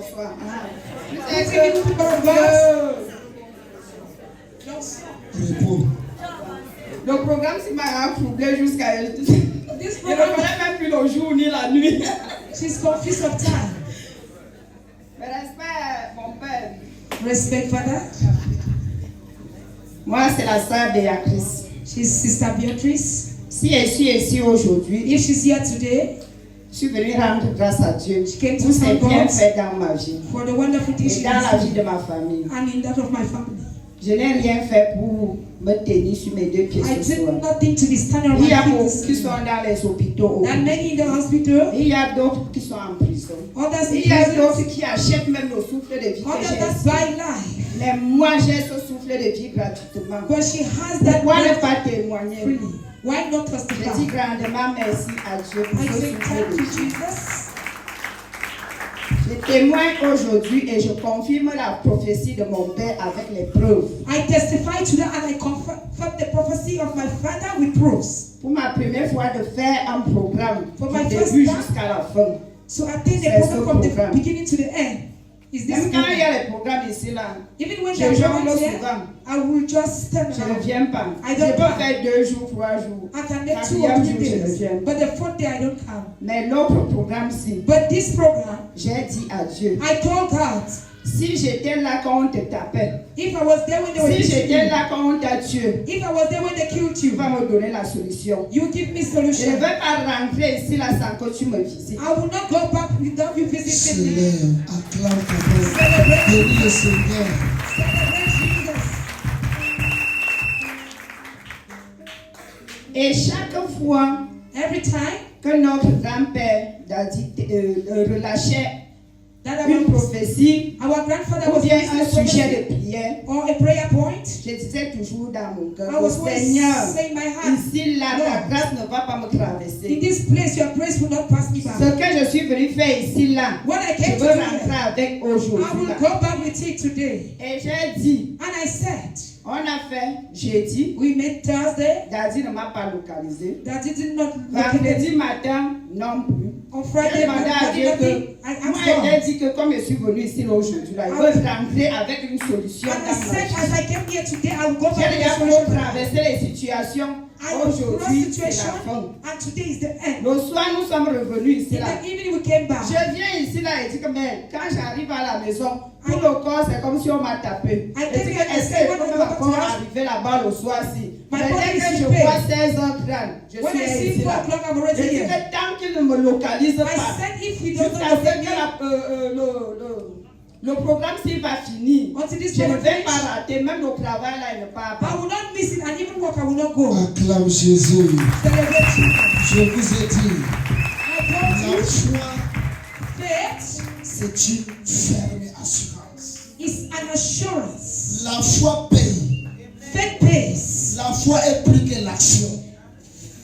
bonsoir. Réponds. Le programme m'a troublé jusqu'à elle. Je ne connais même plus le jour ni la nuit. She's confused of time. Mais respect, mon père. Respect, Father. Moi, c'est la sœur de Béatrice. She's Sister Beatrice. Si je suis ici aujourd'hui, If she's here today, je suis venue rendre grâce à Dieu came to pour ses thank God bienfaits dans ma vie for the wonderful things et she dans la vie did de ma famille. and in that of my family. Je n'ai rien fait pour me tenir sur mes deux pieds I ce soir. did nothing to be standing on Il y a my beaucoup feet. qui sont dans les hôpitaux. And many in the hospital, Il y a d'autres qui sont en prison. others in Il y a prison, d'autres qui achètent même le souffle de vie que others j'ai. that buy life. Mais moi, j'ai ce souffle de vie gratuitement. But she has that Pourquoi ne life pas témoigner? freely. Why not Je dis testify? grandement merci à Dieu pour I ce say souffle thank de you, vie. Jesus. Je témoigne aujourd'hui et je confirme la prophétie de mon père avec les preuves. I testify to that and I confirm the prophecy of my father with proofs. Pour ma première fois de faire un programme For my du first début time, jusqu'à la fin. So I think the C'est program ce from the programme. beginning to the end is this Même quand il y program. a les programmes ici là, Even when je they're jongle here, souvent. I will just stand Je ne around. viens pas. I Je don't peux come. faire 2 jours, 3 jours. I can make 2 or Quatrième 3 jour, je ne days, viens pas. but the 4th day I don't come. Mais l'autre programme-ci, But this program, j'ai dit à Dieu, I told God, si j'étais là quand on te tapait, if I was there when they were si killing j'étais you, là quand on t'a tué, if I was there when they killed tu you, vas me donner la solution. you give me Je ne solution. veux pas rentrer ici là sans que tu me visites. I will not go back without you visiting me. Célèbre, acclame ton Père. Bénis le Seigneur. Celebrate Jesus. Et chaque fois Every time que notre grand-père relâchait that une prophétie our grandfather ou was bien raising un a sujet prophecy de prière, or a prayer point, je disais toujours dans mon cœur, I was always Seigneur, saying in my heart, ici là, ta Lord, grâce ne va pas me in traverser. this place your grace will not pass me Ce by. que je suis venu faire ici là, When I je came to veux do rentrer it, avec I aujourd'hui will là. go back with it today. Et j'ai dit, And I said, on a fait jeudi, we met Thursday, Daddy ne m'a pas localisé. that did not Vendredi matin, non plus. on J'ai Friday, demandé à Dieu nothing. I que, moi asked j'ai God. dit que comme je suis venu ici là aujourd'hui, là, il veut rentrer avec une solution And I dans ma said, vie. as I came here today, I will go J'ai back with déjà a trop solution. traversé les situations. I will cross Aujourd'hui, c'est situation, la fin. and today is the end. Le soir, nous sommes revenus ici In là. the evening, we came back. Je viens ici là et dis que mais quand j'arrive à la maison, tout le corps c'est comme si on m'a tapé. I Je dis tell que you, I est-ce say, que je when peux I même go back to encore house, arriver là-bas le soir-ci? my Mais body dès que is je in pain. vois 16h30, je When I suis see ici 4 là. o'clock, I'm Je already dis here. que tant qu'il ne me localise I pas, said, if he does jusqu'à not ce locate que me, le programme s'il va finir, until this je ne program vais finish, pas rater, même le travail là, il ne part I pas. will not miss it, and even work, I will not go. Acclame Jésus. Celebrate Jesus. Je vous ai dit, I la told you, foi, faith c'est une ferme assurance. is an assurance. La foi paye. Faith pays. La foi est plus que l'action.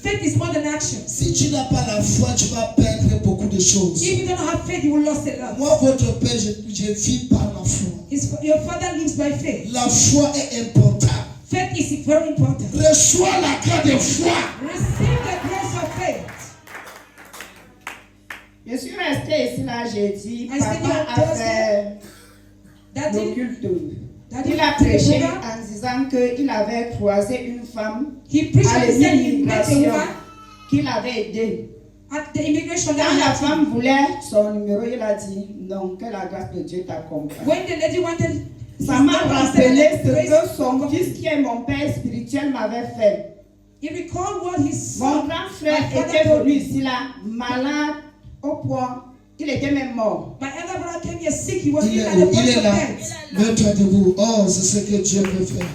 Faith is more than action. Si tu n'as pas la foi, tu vas perdre beaucoup de choses. If you don't have faith, you will lose a lot. Moi, votre Père, je vis par la foi. Your father lives by faith. La foi est importante. Faith is very important. Reçois la grâce de foi. Receive the grace of faith. Je suis restée ici là, j'ai dit, I stayed papa here a Thursday. fait le Daddy, culte. Daddy Il a took the prêché program. en disant qu'il avait croisé une femme He preached à and said he met a l'immigration woman qu'il avait aidée. at the immigration Quand la that femme voulait son numéro, il a dit non, que la grâce de Dieu t'accompagne. when the lady wanted Ça m'a rappelé ce grace, que son fils, qui est mon père spirituel, m'avait fait. he recalled what his Mon son, grand frère my father était told venu me. ici là, malade au point, il était même mort. My elder brother came here sick. He was Il at est, the point il est of là. death. Mets-toi debout. Oh, c'est ce que Dieu peut faire.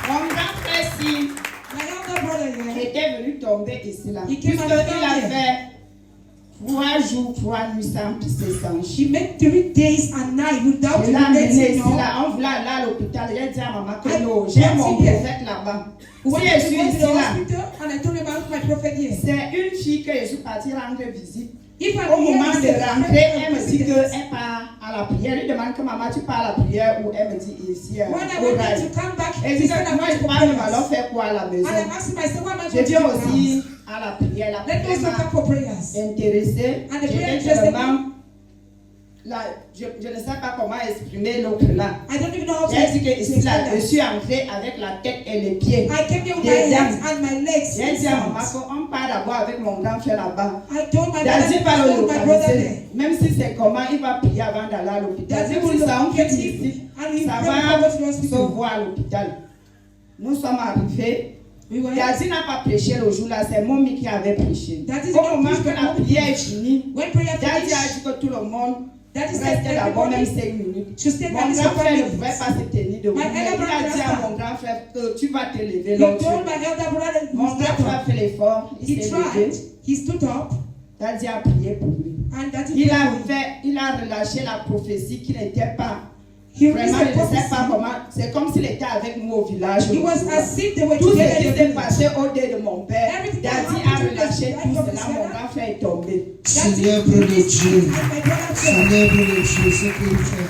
Mon grand frère, si, My elder brother here, était venu tomber ici là. Il came Puisqu'il and a fell fait 3 jours, 3 nuits sans pisser sans she chier. made 3 days and night without Je l'ai amené urinating. ici No. là, on voulait aller à l'hôpital. J'ai dit à maman que I non, j'ai brought mon him here. prophète là-bas. We Si went je to suis go to ici the là, hospital and I told him about my prophet here. c'est une fille que je suis partie rendre visite. If I'm Au here, moment it's de a rentrer, elle me dit president. qu'elle part à la prière. Elle demande que maman, tu pars à la prière ou elle me dit ici. When I au went rail. to come back, Elle he dit said que I'm moi going je to pars, pray. mais alors faire quoi à la maison? And I'm asking myself, what am I Je going to viens do aussi now? à la prière. La Let me prière also come m'a for prayers. intéressée. And the prayer J'étais interested tellement je ne sais pas comment exprimer l'autre là. I don't even know how to J'ai dit que ici là, je explain suis entrée avec la tête et les pieds. that. I came here with Des my dames. hands and my legs. J'ai dit à maman inside. qu'on part d'abord avec mon grand frère là-bas. I told my Daddy va le brother, my brother there. localiser. Même si c'est comment, il va prier avant d'aller à l'hôpital. Daddy Même will si ça on locate quitte him ici, and he ça pray before va going to the se hospital. voir à l'hôpital. Nous sommes arrivés. We were Daddy n'a pas prêché le jour-là, c'est Mommy qui avait prêché. Daddy Au moment did not que preach, la but prière est finie, when prayer Daddy a finished, dit que tout le monde Daddy said restait d'abord même everybody 5 minutes. should stay Mon at least grand for frère 5 ne pouvait minutes. pas se tenir debout. My Mais elder il a brother dit à asked mon grand frère que tu vas te lever He l'autre. told my elder brother that he Mon was grand frère a up. fait l'effort, il He s'est tried. levé. He stood up Daddy a prié pour lui. and Daddy Il a prayed. fait, il a relâché la prophétie qui n'était pas. He Vraiment, released je the ne sais pas prophecy. comment. C'est comme s'il était avec nous au village. It was as if they were Tout ce together qui in the s'est village. passé au dé de mon père, Everything that Daddy happened a to relâché us, tout like cela. Mon grand frère est tombé. Seigneur, prenez Dieu. And my brother said, Seigneur, prenez Dieu, ce qu'il fait.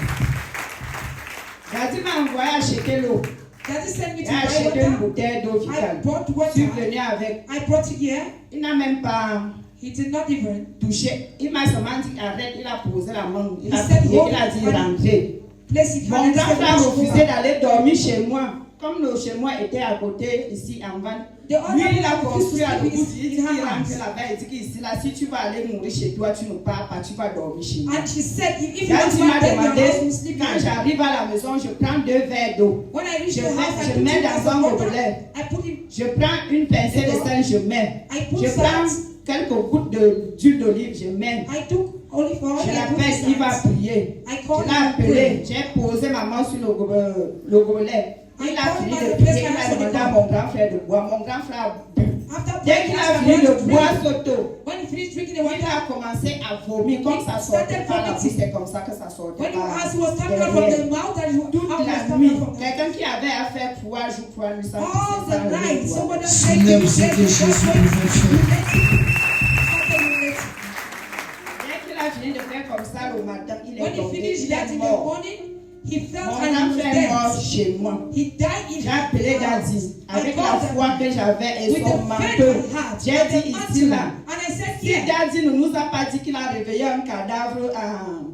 Daddy m'a envoyé acheter l'eau. Daddy sent me Il to a buy acheté une water. bouteille d'eau I vitale. bought Je water. suis venu avec. I brought it here. Il n'a même pas He did not even. touché. Il m'a seulement dit arrête. Il a posé la main. Il a He said, prié. "Hold Il a it, dit honey." rentrer. Place it Mon hand grand and frère a said, refusé d'aller dormir chez moi. Comme le chez moi était à côté, ici en Vannes. The other Lui, il a one construit à refused to l'autre. sleep Il dit in qu'il her rentre house. là-bas. Il dit qu'ici, là, si tu vas aller mourir chez toi, tu ne pars pas. Tu vas dormir chez moi. And she said, if you want Daddy to m'a dead, your house will demandé, sleep quand here. j'arrive à la maison, je prends 2 verres d'eau. When I reach Je the house, mets- I je put mets it dans as a un water. gobelet. I put it. Je prends une pincée de sel, je mets. I put Je prends salt. quelques gouttes d'huile d'olive, je mets. I took olive oil. Je I put l'appelle, il va salt. prier. I Je called l'ai him and appelé, prayed. j'ai posé ma main sur le gobelet. Il a I fini called de my prier, place il a and demandé I à mon grand frère de boire. Mon grand frère a bu. After Dès praying, qu'il I a asked fini my brother de to boire drink. Soto, When he finished drinking the il water, a commencé à vomir comme ça sortait par la bouche, c'est comme ça que ça sortait when he, par as he was coming out from the derrière. mouth, and Toute how he was la coming nuit, out from the quelqu'un qui avait à faire 3 jours, 3 nuits, ça all faisait ça the le night, doigt. somebody Seigneur, c'est que Jésus pouvait faire. Dès qu'il a fini de faire comme ça le matin, il est When he tombé, finished il that est in the mort. morning, he felt Mon and he grand was frère est mort dead. chez moi. He died in J'ai appelé Daddy avec la called foi que j'avais et with son the faith manteau. I had. J'ai and dit the ici mantle. là. And I said, Si yeah. Daddy ne nous a pas dit qu'il a réveillé un cadavre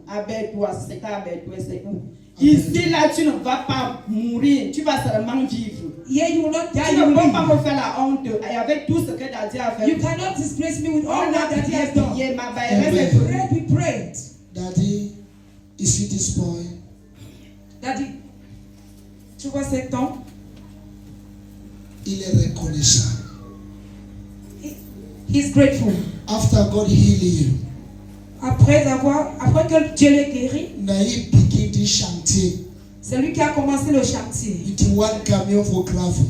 à Bertois, c'était à Bertois, c'est où? Ici là, tu ne vas pas mourir, tu vas seulement vivre. Yeah, you will not die. Tu You ne will peux pas live. me faire la honte avec tout ce que Daddy a fait. You cannot disgrace me with all On that a that he has done. prié, ma Amen. baille, We prayed. Daddy, you see this boy? Daddy, tu vois cet homme? Il est reconnaissant. He's grateful. After God heal you, Après que Dieu l'ait guéri, Naï piqué du chantier. c'est lui qui a commencé le chantier It one camion for gravel.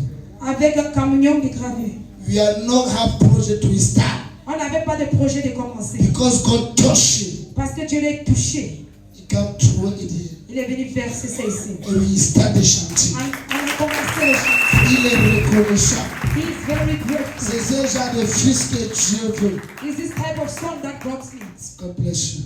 avec un camion de gravure. We are not have project to start On n'avait pas de projet de commencer because God touched you. parce que Dieu l'a touché. He come throw it here. Il est venu verser ça ici. And we start the chantier. On a commencé le chantier. Il est reconnaissant. He is very grateful. C'est ce genre de fils que Dieu veut. It's this type of son that God needs. God bless you.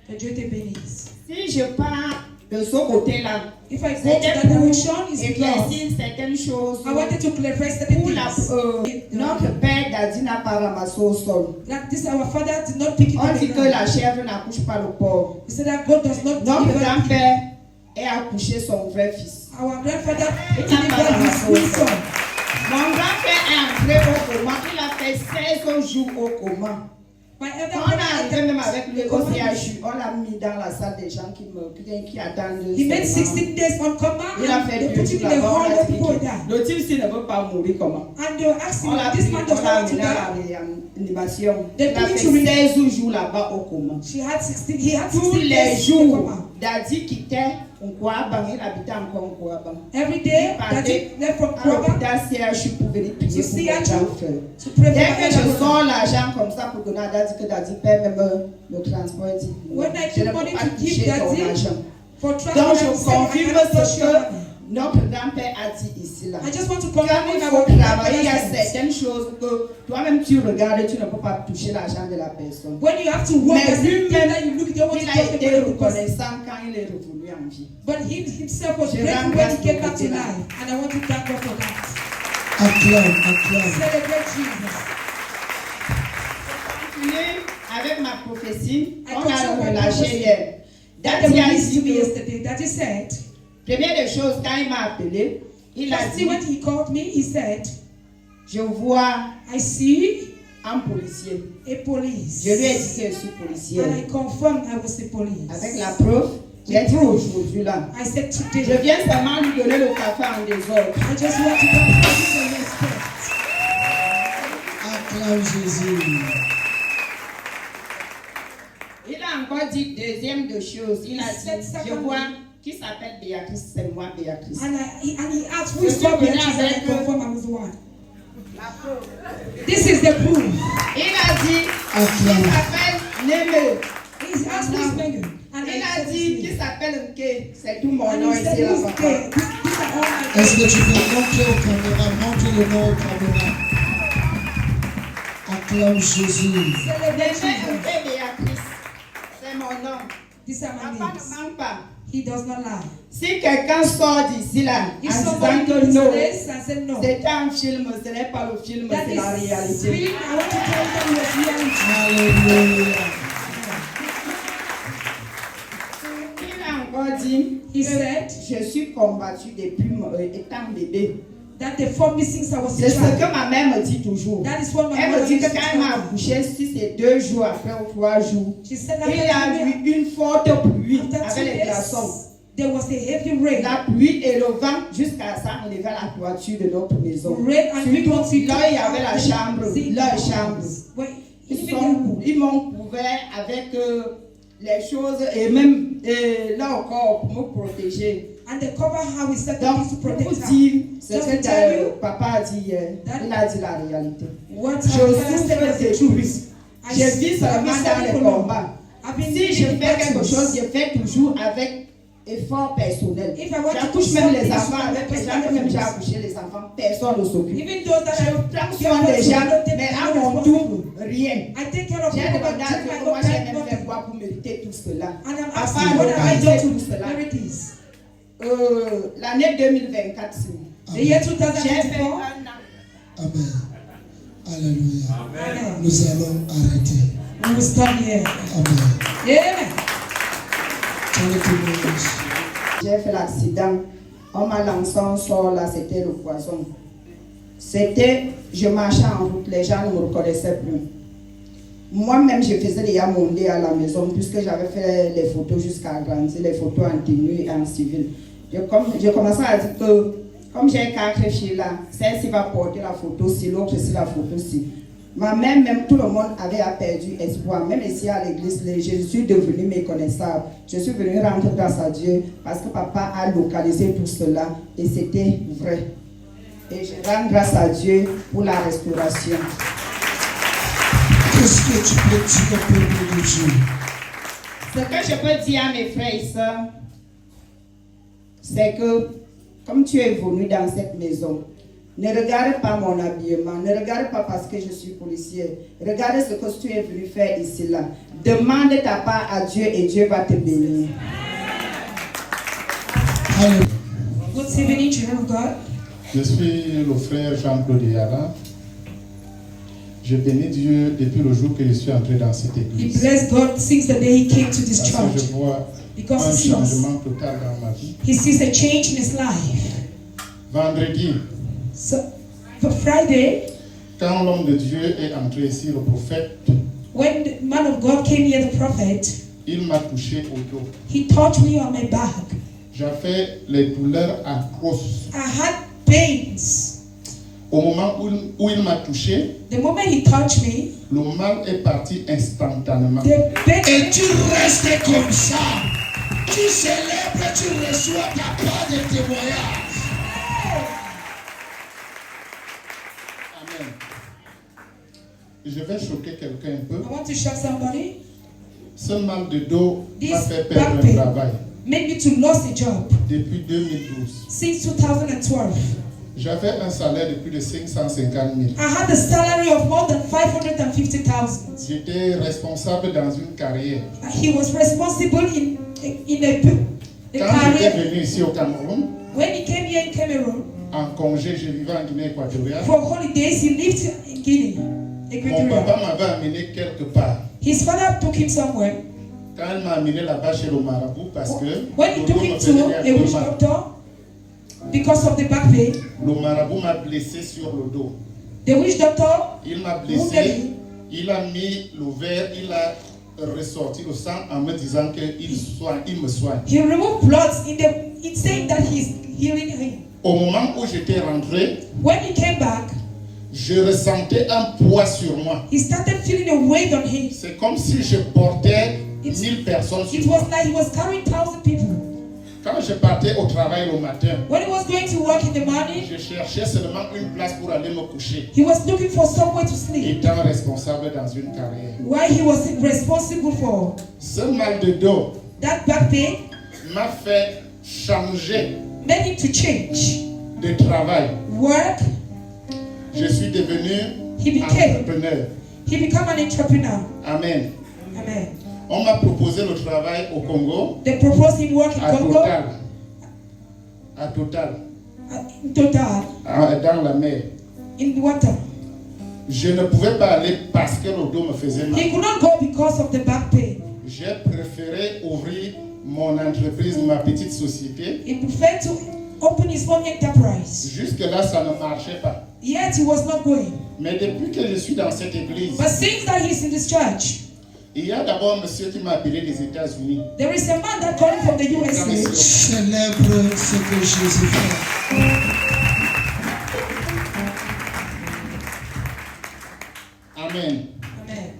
Que Dieu te bénisse. Si je pars de ce côté-là, If I go to c'était that pour direction, it's God. éclaircir certaines choses. I wanted to clarify certain Pour la, things. notre père Daddy n'a pas ramassé au sol. Like this, our father did not pick it On up. dit que la chèvre n'accouche pas le porc. He said that God does not Notre deliver. grand-père est accouché son vrai fils. Our grandfather Il n'a pas delivered his ramassé au twin sol. son. Mon grand-père est entré au coma. Il a fait 16 jours au coma. My elder Quand on est arrivé brother, même avec lui au CHU, on l'a mis dans la salle des gens qui attendent. he made seulement. 16 days on coma Il a and fait they 2 put jours him in the là-bas. hall On where a dit people die. que le type s'il ne veut pas mourir comment? And they were asking On l'a him, this man does on not l'a want to amené à die. la réanimation. They Il a put him fait to re- 16 jours là-bas au coma. He had 16 Tous days les in the jours, coma. Daddy quittait Nkouabang, il habitait encore Nkouabang. Every day that he left from À Kwaba l'hôpital CHU pour venir prier pour mon grand frère. to pray for Dès my que je elder brother. sors l'argent comme ça pour donner à Daddy, que Daddy paie même le transport, il dit, When I je ne give peux money pas to give toucher ton Daddy argent. for Donc transport, je I said, I confirme cannot touch ce your que money. notre grand-père a dit ici là. I just want to Quand confirm il what faut our travailler, il y a grandfather said. certaines choses que toi-même tu regardes, tu ne peux pas toucher l'argent de la personne. When you have to work, Mais there's a thing lui-même, that you look, you don't want to il a touch the été money because. reconnaissant quand il est revenu en vie. But he himself was Je grateful rends when he grâce came pour back to Dieu. life. And I want to thank God for that. Acclame, acclame. Celebrate Jesus. Continuer avec ma prophétie, I on continue a my relâché prophecy. hier. that they Daddy a released to me dit que, yesterday. Daddy said, première des choses, quand il m'a appelé, il a first dit, thing when he called me, he said, je vois I see un policier. a police. Je lui ai dit que je suis policier. And I confirmed I was a police. Avec la preuve, j'ai dit aujourd'hui là. I said Je today, viens seulement lui donner le café en désordre. I just want to come to you and respect. Acclame Jésus. Il a encore dit deuxième de chose. Il a Cette dit, je seconde- vois qui s'appelle Béatrice, c'est moi Béatrice. And he asked who is called Beatrice, and I confirmed I was the one. This is the proof. Il a dit, qui Acclame. s'appelle Némé. He asked who is Megan. And Il I a said dit, his qui name. s'appelle Nké. C'est tout mon And nom he said ici là, who's papa. there. These are all my Est-ce que tu peux montrer au caméra, montre le nom au caméra. Acclame Jésus. Némé celebrations. Nké Béatrice. C'est mon nom. These are my Papa names. ne ment pas. He does not lie. Si quelqu'un sort d'ici là, If en somebody disant que looks non, at this and said no, c'était un film, ce n'est pas le film, that c'est la is réalité. screen. I want to tell them it was reality. Alléluia. Il a encore dit, He said je suis combattu depuis étant bébé. that the four missing I was C'est a ce child. que ma mère me dit toujours. That is what my Elle me mother dit que used to quand elle m'a tell me. accouché, si c'est 2 jours après ou 3 jours, She said il y a after eu une forte pluie after 2 avec les glaçons. days, there was a heavy rain. La pluie et le vent jusqu'à ça enlevait la toiture de notre maison. Rain and wind Surtout until là, il y avait la chambre, the leur chambre. Wait, Ils m'ont couvert avec les choses et même leur corps pour me protéger. and they cover how we set Donc, to pour protect vous her. dire ce Just que to tell you papa a dit hier, that- il a dit la réalité. What Je I said was souffre the de truth. tout. Je vis seulement dans les combats. Si je fais quelque chose, je fais toujours avec effort personnel. If I want to J'accouche do même les something, enfants avec les gens que même j'ai accouché les enfants, personne ne s'occupe. Even those that Je I prends soin des gens, mais à mon tour, rien. I take care of J'ai people, demandé but à take Dieu my comment own j'ai time, même nothing. fait quoi pour mériter tout cela. And I'm Papa asking, a what have I organisé done tout to cela. where it is? L'année 2024, The year j'ai fait 2024. un an. Amen. Alléluia. Amen. Nous allons arrêter. We will stop here. Amen. Amen. Turn it to English. J'ai fait l'accident. On m'a lancé un sort là, c'était le poison. C'était, je marchais en route, les gens ne me reconnaissaient plus. Moi-même, je faisais déjà mon lit à la maison puisque j'avais fait les photos jusqu'à agrandir, les photos en tenue et en civil. Je commençais à dire que, comme j'ai 4 filles là, celle-ci va porter la photo ci, l'autre c'est la photo ci. Ma mère, même tout le monde avait perdu espoir. Même ici à l'église, je suis devenue méconnaissable. Je suis venue rendre grâce à Dieu parce que papa a localisé tout cela et c'était vrai. Et je rends grâce à Dieu pour la restauration. Qu'est-ce que tu peux dire au peuple de Dieu? Ce que je peux dire à mes frères et sœurs, c'est que comme tu es venu dans cette maison, ne regarde pas mon habillement, ne regarde pas parce que je suis policier. Regarde ce que tu es venu faire ici là. Demande ta part à Dieu et Dieu va te bénir. Alléluia. Good evening, children of God. Je suis le frère Jean-Claude Yala. Je bénis Dieu depuis le jour que je suis entré dans cette He église. blessed God since the day he came to this Parce que church. je vois Because un he sees, changement total dans ma vie. he sees a change in his life. Vendredi, So, for Friday, quand l'homme de Dieu est entré ici, le prophète, when the man of God came here, the prophet, il m'a touché au dos. he touched me on my back. J'avais les douleurs atroces. I had pains. Au moment où il m'a touché, The moment he touched me, le mal est parti instantanément. the pain. Et tu restes comme ça. Tu célèbres, tu reçois ta part de témoignage. Amen. Je vais choquer quelqu'un un peu. I want to shock somebody. Ce mal de dos This m'a fait perdre back un pain travail made me to lose a job depuis 2012. since 2012. J'avais un salaire de plus de 550 000. I had a salary of more than 550,000. J'étais responsable dans une carrière. He was responsible in a Quand j'étais career. venu ici au Cameroun, When he came here in Cameroon en congé, je vivais en Guinée équatoriale. for holidays, he lived in Guinea, Mon Equatorial. papa m'avait amené quelque part. His father took him somewhere. Quand elle m'a amené là-bas chez le marabout, parce que When he took him to a witch doctor, because of the back pain, le marabout m'a blessé sur le dos. the witch doctor Il m'a wounded blessé, him. il a mis le verre, il a ressorti le sang en me disant qu'il me soigne. He removed bloods it's saying that he's healing him. Au moment où j'étais rentré, When he came back, je ressentais un poids sur moi. he started feeling a weight on him. C'est comme si je portais 1000 personnes It sur moi. was like he was carrying 1,000 people. Quand je partais au travail le matin, When he was going to work in the morning, je cherchais seulement une place pour aller me coucher, he was looking for somewhere to sleep. étant responsable dans une carrière. Why he was responsible for Ce mal de dos that back pain m'a fait changer made him to change. de travail. Work, Je suis devenu he became entrepreneur. an entrepreneur. Amen. Amen. On m'a proposé le travail au Congo, They proposed him work in à Congo, Total. À Total, in Total, dans la mer. in water. Je ne pouvais pas aller parce que le dos me faisait mal. He could not go because of the back pain. J'ai préféré ouvrir mon entreprise, ma petite société. He preferred to open his own enterprise. Jusque-là, ça ne marchait pas. Yet he was not going. Mais depuis que je suis dans cette église, But since that he's in this church, il y a d'abord un monsieur qui m'a appelé des États-Unis. there is a man that calling from the USA. Célèbre ce que Jésus fait. Amen. Amen.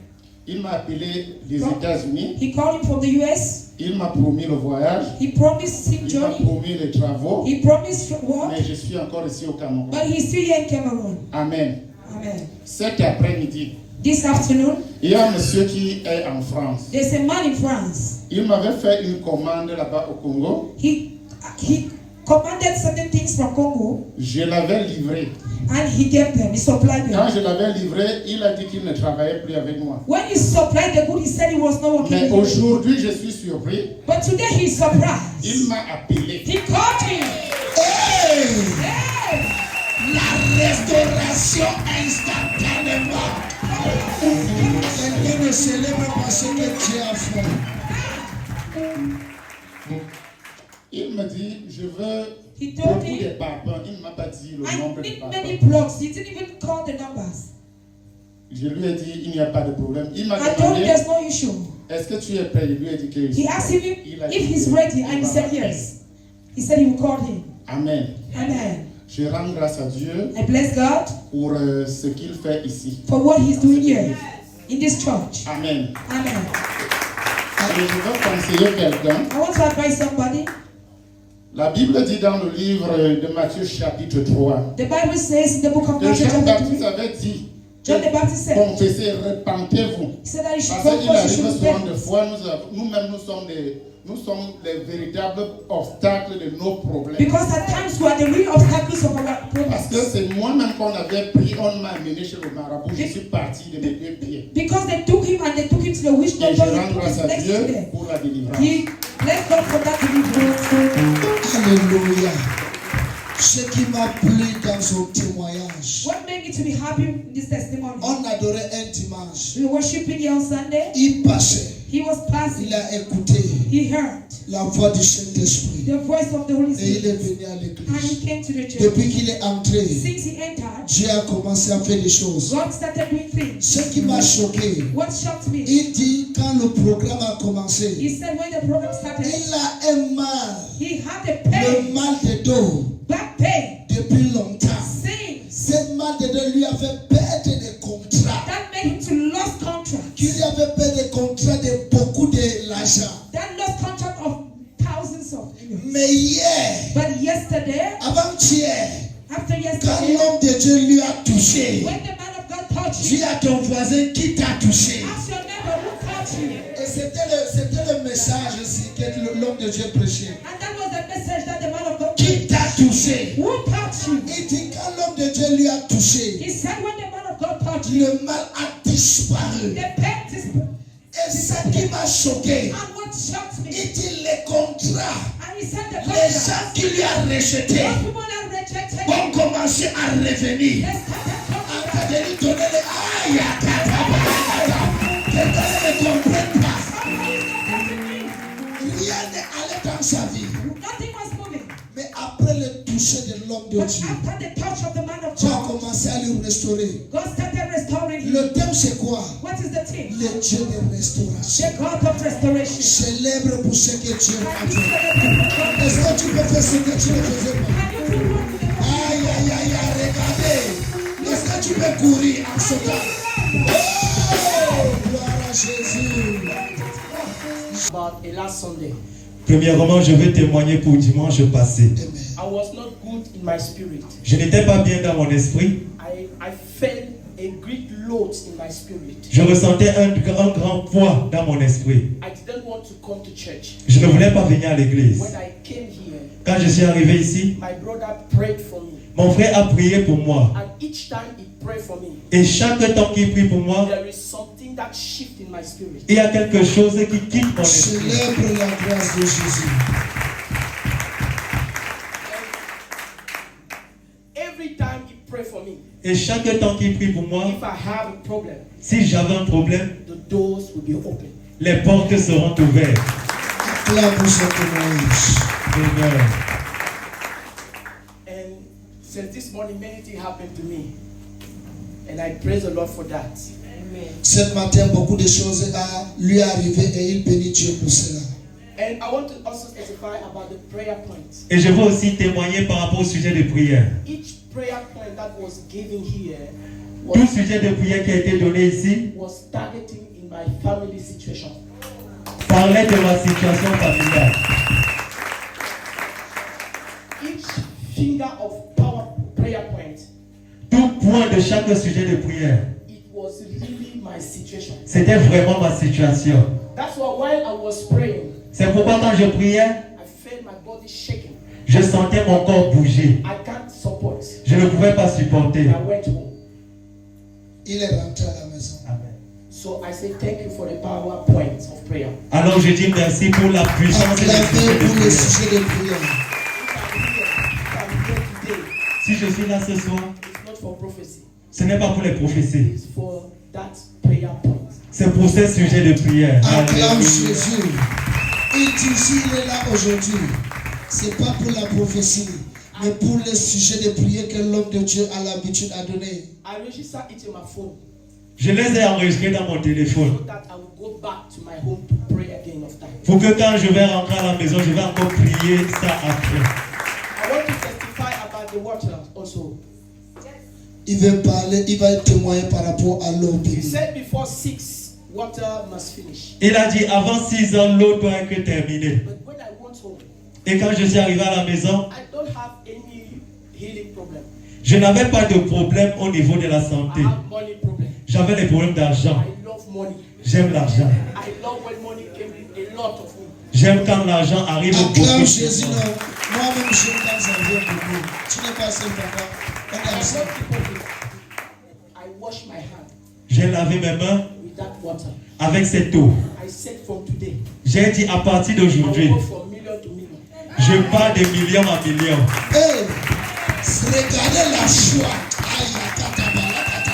Il m'a appelé des États-Unis. He called him from the US. Il m'a promis le voyage. He promised him Il m'a journey. promis les travaux. He promised work. Mais je suis encore ici au Cameroun. But he's still here in Cameroon. Amen. Amen. Cet après-midi, This afternoon, il y a un monsieur qui est en France. there's a man in France. Il m'avait fait une commande là-bas au Congo. He commanded certain things from Congo Je l'avais livré. and he gave them. He supplied Quand them. je l'avais livré, il a dit qu'il ne travaillait plus avec moi. When he supplied the good, he said he was not working Mais with him. aujourd'hui, je suis surpris. But today he's surprised. Il m'a appelé. He called him. Hey! Hey! La restauration instantanément. Quelqu'un ne célèbre pas ce que Dieu a fait. Il me dit, je veux He told beaucoup me, de parpaings. Il ne m'a pas dit le I nombre de need many parpaings. blocks. He didn't even call the numbers. Je lui ai dit, il n'y a pas de problème. Il m'a I told him demandé, there's no issue. est-ce que tu es prêt? Je lui ai dit que je He suis asked prêt. him Il a if dit he's que ready, il and he va said m'appeler. yes. He said he would call him. Amen. Amen. Je rends grâce à Dieu I bless God pour ce qu'il fait ici. for what he's doing here in this church. Amen. Amen. Et je veux conseiller quelqu'un. I want to advise somebody. La Bible dit dans le livre de Matthieu chapitre 3 The Bible says in the book of que Matthew chapter Jean-Baptiste 3, avait dit, John the Baptist said, confessez, repentez-vous. he said that you should Parce qu'il confess, you arrive should souvent des repent. fois, nous-mêmes, nous sommes les véritables obstacles de nos problèmes. Because at times we are the real obstacles of our Parce que problems. c'est moi-même qu'on avait pris, on m'a amené chez le marabout, je suis parti de mes deux pieds. Because they took him and they took him to the witch Et doctor, je he rends put his grâce à legs Dieu to them. pour la délivrance. He blessed God for that deliverance. Alléluia. Ce qui m'a plu dans son témoignage, What made me to be happy in this testimony? on adorait un dimanche. We were worshiping here on Sunday. Il passait, He was passing. il a écouté He heard la voix du Saint-Esprit the voice of the Holy et il est Spirit. venu à And he l'église. came to the church. Depuis qu'il est entré, Since he entered, Dieu a commencé à faire des choses. God started doing things. Ce qui m'a choqué, What shocked me, il dit quand le programme a commencé, he said when the program started, il a un mal, he had a le pain, mal de dos back pain, depuis longtemps. saying Ce mal de dos lui a fait perdre des contrats. that made him to lose contract. Qu'il lui avait perdu des contrats de beaucoup de l'argent. That lost contract of thousands of euros. Mais hier, But yesterday, avant-hier, after quand yesterday, l'homme de Dieu lui a touché, when the man of God touched dis you, à ton voisin qui t'a touché. ask your neighbor who touched you. Et c'était le message aussi que l'homme de Dieu prêchait. And that was the message that the man of God Qui t'a touché? who touched you. Il dit quand l'homme de Dieu lui a touché, He said when the man of God touched you, le mal a disparu. the pain disappeared. Et ça qui m'a choqué, And what shocked me, il dit les contrats, and he said the les contract, gens qui lui ont rejeté those people that rejected ont him, commencé à revenir. they started coming En back. train de lui donner les aïe, quelqu'un ne me comprend pas. Somebody is not getting dans sa vie. Nothing was moving. Mais après le toucher de l'homme de But Dieu, after the touch of the man of Dieu a God, commencé à lui restaurer. God started restoring him. Le thème c'est quoi? What is the theme? Le Dieu de restauration. The God of restoration. Célèbre pour ce que Dieu a Can you fait. celebrate what God Est-ce did? que tu peux faire ce que tu ne faisais pas? Can you do what you did? Aïe, aïe, aïe, aïe, regardez. Est-ce que tu peux courir en ce temps? Oh, gloire à Jésus. About a last Sunday, Premièrement, je veux témoigner pour dimanche passé. Amen. I was not good in my spirit. Je n'étais pas bien dans mon esprit. I felt a great load in my spirit. Je ressentais un grand poids dans mon esprit. I didn't want to come to church. Je ne voulais pas venir à l'église. When I came here, Quand je suis arrivé ici, my brother prayed for me. mon frère a prié pour moi. And each time he prayed for me, Et chaque temps qu'il prie pour moi, there is something that shifts in my spirit. il y a quelque chose qui quitte mon esprit. Célèbre la grâce de Jésus. Every time he prayed for me, Et chaque temps qu'il prie pour moi, if I have a problem, si j'avais un problème, the doors will be open. les portes seront ouvertes. Acclame pour ce témoignage. Amen. And since this morning, many things happened to me. And I praise the Lord for that. Ce matin, beaucoup de choses lui arrivé et il bénit Dieu pour cela. And I want to also testify about the prayer point. Et je veux aussi témoigner par rapport au sujet de prière. Each prayer point that was given here Tout was, sujet de prière qui a été donné ici was targeting in my family situation. parlait de ma situation familiale. Each finger of power prayer point, Tout point de chaque sujet de prière, it was really my situation. c'était vraiment ma situation. That's why while I was praying, C'est pourquoi quand je priais, I felt my body shaking. je sentais mon corps bouger. I can't support. Je ne pouvais pas supporter. I went home. Il est rentré à la maison. Amen. So I say thank you for the power point of prayer. Alors je dis merci pour la puissance des sujets Acclamez de pour le prière. sujet de prière. If I'm here today, Si je suis là ce soir, it's not for prophecy. ce n'est pas pour les prophéties. It's for that prayer point. C'est pour ces sujets de prière. Acclame Alléluia. Jésus. Il dit s'il est là aujourd'hui, c'est pas pour la prophétie, mais pour le sujet de prière que l'homme de Dieu a l'habitude à donner. I register it in my phone Je les ai enregistrés dans mon téléphone. so that I will go back to my home to pray again of time. Pour que quand je vais rentrer à la maison, je vais encore prier ça après. I want to testify about the water also. Il veut parler, il va témoigner par rapport à l'eau He bénie. said before 6, water must finish. Il a dit avant 6 ans, l'eau doit être terminée. But when I went home, Et quand je suis arrivé à la maison, I don't have any healing problem. je n'avais pas de problème au niveau de la santé. I have money problem. J'avais des problèmes d'argent. I love money. J'aime l'argent. I love when money came in, a lot of money. J'aime quand l'argent arrive au Acclame beaucoup. Jésus. Non. Moi-même, je quand ça vient beaucoup. Tu n'es pas seul, papa. I Regarde ça. love people. I wash my hand J'ai lavé mes mains with that water. avec cette eau. I said from today, J'ai dit à partir I will d'aujourd'hui, go from million to million. je pars de million en million. Hey, regardez la joie. Aïe, katabalakata.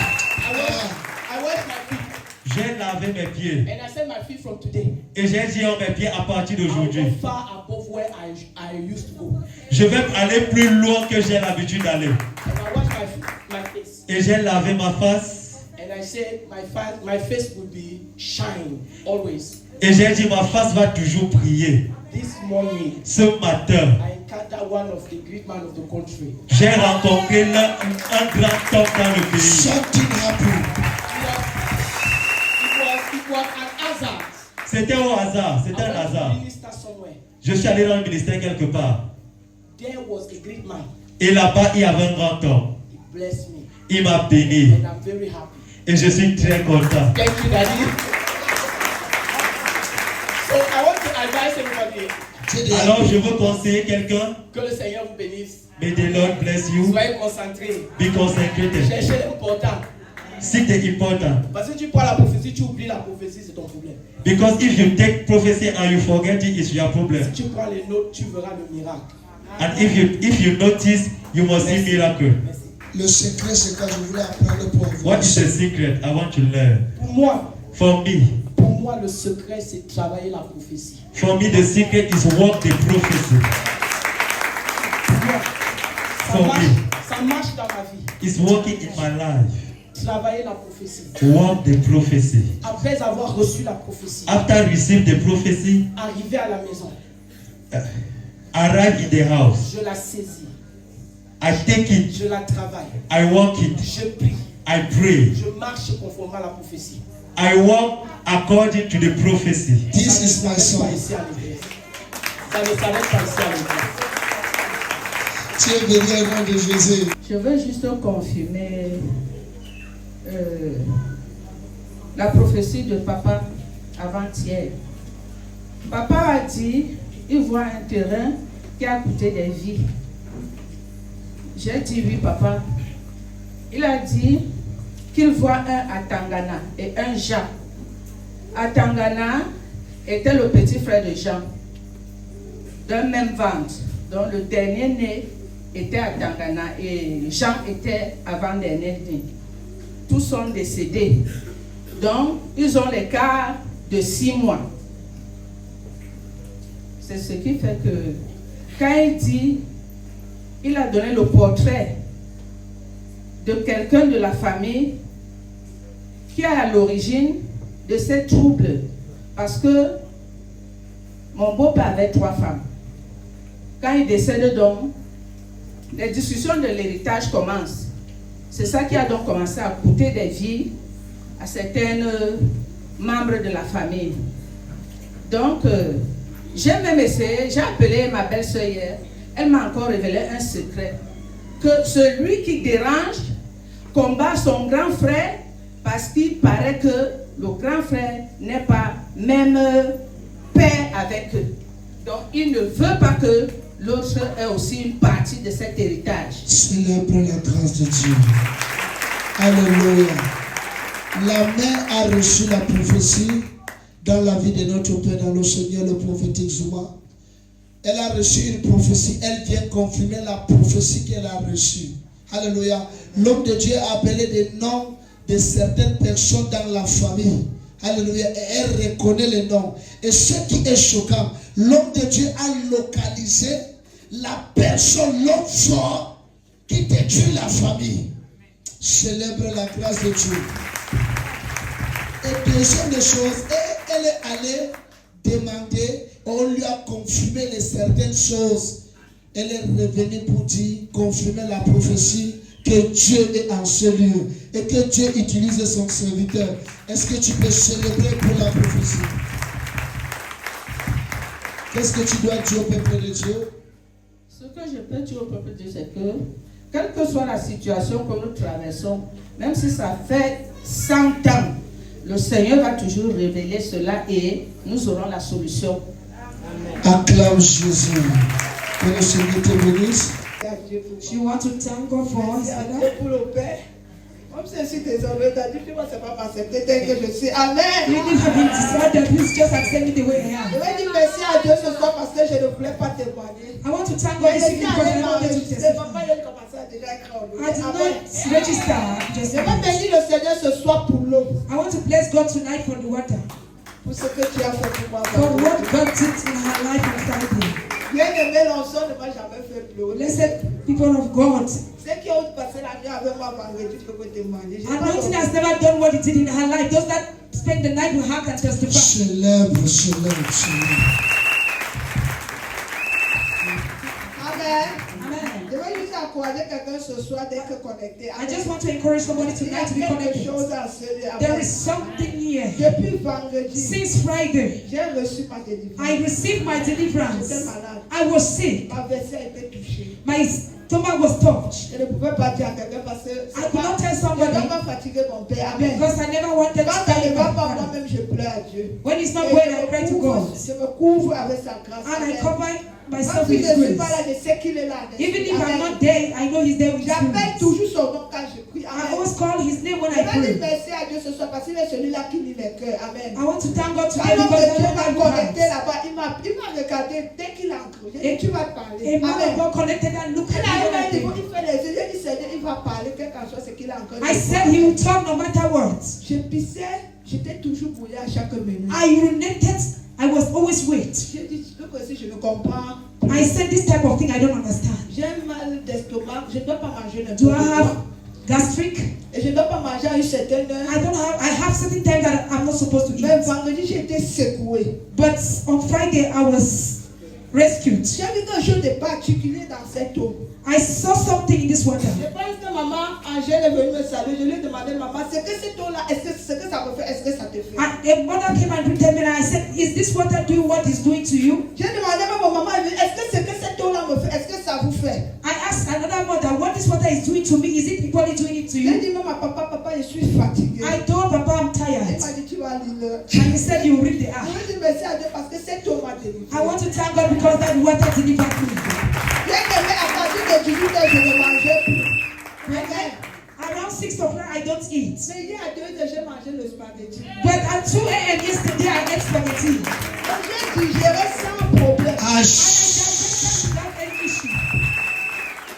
I wash my feet. J'ai lavé mes pieds. And I said my feet from today. Et j'ai dit à mes pieds à partir I will d'aujourd'hui, go far above where I used to go. je vais aller plus loin que j'ai l'habitude d'aller. And I wash my face. Et j'ai lavé ma face. And I said my face will be shine always. Et j'ai dit ma face va toujours briller. This morning, Ce matin, I encountered one of the great men of the country. j'ai rencontré un grand homme dans le pays. Something happened. It was an hazard. C'était au hasard, c'était I un went to hasard. minister somewhere. Je suis allé dans le ministère quelque part. There was a great man. Et là-bas, il y avait un grand homme. He blessed me. Il m'a béni. And I'm very happy. Et je suis très content. Thank you, Daddy. So I want to advise everybody. J'ai des Alors, je veux conseiller quelqu'un. Que le Seigneur vous bénisse. May the Lord bless you. Soyez concentrés. Be concentrated. Cherchez l'important. Si c'est important. Parce que tu prends la prophétie, tu oublies la prophétie, c'est ton problème. Because if you take prophecy and you forget it, it's your problem. Si tu prends les notes, tu verras le miracle. And if you notice, you must see miracle. Merci. Le secret, c'est quand je voulais apprendre pour vous. What is the secret? I want to learn. Pour moi, For me, Pour moi, le secret, c'est de travailler la prophétie. For me, the secret is walk the prophecy. Ça marche dans ma vie. It's working in my life. Travailler la prophétie. Walk the prophecy. Après avoir reçu la prophétie, After receive the prophecy, arriver à la maison, arrive in the house. je la saisis, I take it. je la travaille, I walk it. je prie, I pray. je marche conformément à la prophétie. I walk according to the prophecy. This is my Ça song. ne s'arrête pas ici à l'église. Ça ne s'arrête pas ici à l'église. Tu es béni au nom de Jésus. Je veux juste confirmer la prophétie de papa avant-hier. Papa a dit, il voit un terrain qui a coûté des vies. J'ai dit oui papa. Il a dit qu'il voit un à Tangana et un Jean. À Tangana était le petit frère de Jean, d'un même ventre. Donc le dernier né était à Tangana et Jean était avant-dernier né. Tous sont décédés. Donc, ils ont l'écart de 6 mois. C'est ce qui fait que, quand il dit, il a donné le portrait de quelqu'un de la famille qui est à l'origine de ces troubles. Parce que mon beau-père avait 3 femmes. Quand il décède donc, les discussions de l'héritage commencent. C'est ça qui a donc commencé à coûter des vies à certains membres de la famille. Donc, j'ai même essayé, j'ai appelé ma belle-sœur hier, elle m'a encore révélé un secret. Que celui qui dérange combat son grand frère parce qu'il paraît que le grand frère n'est pas même père avec eux. Donc, il ne veut pas que l'autre ait aussi une partie de cet héritage. Célèbre la grâce de Dieu. Alléluia. La mère a reçu la prophétie dans la vie de notre Père, dans le Seigneur, le prophète Zuma. Elle a reçu une prophétie. Elle vient confirmer la prophétie qu'elle a reçue. Alléluia. L'homme de Dieu a appelé des noms de certaines personnes dans la famille. Alléluia. Et elle reconnaît les noms. Et ce qui est choquant, l'homme de Dieu a localisé la personne, l'homme fort qui détruit la famille. Célèbre la grâce de Dieu. Et deuxième des choses, elle est allée demander, on lui a confirmé les certaines choses. Elle est revenue pour dire, confirmer la prophétie que Dieu est en ce lieu et que Dieu utilise son serviteur. Est-ce que tu peux célébrer pour la prophétie? Qu'est-ce que tu dois dire au peuple de Dieu? Ce que je peux dire au peuple de Dieu, c'est que, quelle que soit la situation que nous traversons, même si ça fait 100 ans, le Seigneur va toujours révéler cela et nous aurons la solution. Acclame Jésus. Que le Seigneur te bénisse. She wants to thank God for his life. Pour le Père. Comme je suis désolé, t'as dit que moi, c'est pas accepté tel que je suis. Amen. Even if you've been decided, please just accept me the way I Je am. vais dire merci à Dieu ce soir parce que je ne voulais pas témoigner. I want to thank God this evening because I wanted to testify. Papa, il a commencé à déjà écrire en I did not register. Just Je vais bénir le Seigneur ce soir pour l'eau. I want to bless God tonight for the water. Pour ce que tu as fait pour moi. For what God did in her life and family. Bien aimé, l'ensemble ne m'a jamais fait pleurer. Blessed people of God. Ceux qui ont passé la nuit avec moi vendredi, je peux témoigner. Anointing has never done what it did in her life. Those that spend the night with her can testify. Célèbre, célèbre, célèbre. Amen. Amen. Je vais juste encourager quelqu'un ce soir d'être connecté. I just want to encourage somebody Il y a tonight to be quelque connected. chose à se dire. There is something here. Depuis vendredi, Since Friday, j'ai reçu ma délivrance. I received my deliverance. J'étais malade. I was sick. Ma vessie a été touchée. My stomach was touched. Je ne pouvais pas dire à quelqu'un parce que I could not tell je ne somebody veux pas fatiguer mon père. Amen. because I never wanted to Quand ça stay ne with va my pas, father. moi-même je pleure à Dieu. When it's not Et well, I pray to God. je me couvre avec sa grâce. And I Amen. cover myself Même si with je ne His suis pas là, grace. je sais qu'il est là. Even if I'm Amen. not there, I know He's there with His J'appelle grace. toujours son nom quand je prie. I Amen. always call His name when Je I vais dire pray. merci à Dieu ce soir parce qu'il est celui-là qui lit les cœurs. Amen. I want to thank God Quand today l'homme because de Dieu I m'a know connecté my là-bas, il m'a regardé dès qu'il a entré. J'ai dit, tu vas parler. A man of Amen. God connected and looked Il at me when I arrive, came. il fait les yeux. J'ai dit, Seigneur, il va parler, quel qu'en soit ce qu'il a encore. I said He will talk no matter what. Je pissais, J'étais toujours brouillée à chaque minute. I urinated. I was always wet. J'ai dit, si je ne comprends. I said this type of thing I don't understand. J'ai un mal d'estomac, je ne dois pas manger Do n'importe I quoi. have gastric? Et je ne dois pas manger à une certaine heure. I have certain time that I'm not supposed to Mais eat. vendredi, j'ai été secouée. But on Friday I was rescued. J'ai vu quelque chose de particulier dans cette eau. I saw something in this water. Je pense que maman Angèle est venue me saluer. Je lui ai demandé, maman, c'est que cette eau-là, est-ce que ça me fait, est-ce que ça te fait? A mother came and greeted me and I said, is this water doing what it's doing to you? J'ai demandé à ma maman, est-ce que c'est que cette eau-là me fait, est-ce que ça vous fait? I asked another mother, what this water is doing to me, is it equally doing it to J'ai you? dit, maman, papa, je suis fatiguée. I told Papa I'm Il tired. m'a dit, tu vas lire. And he said, you read the Je app. lui ai dit, merci à Dieu parce que cette eau m'a délivré. I want to thank God because that water delivered me. J'ai aimé à partir de 18 heures, je ne mangeais plus. Okay. Around 6 o'clock, I don't eat. Mais hier à 2 heures, j'ai mangé le spaghetti. But at 2 a.m. yesterday, I ate spaghetti. Donc j'ai digéré sans problème. And I digested without any issue.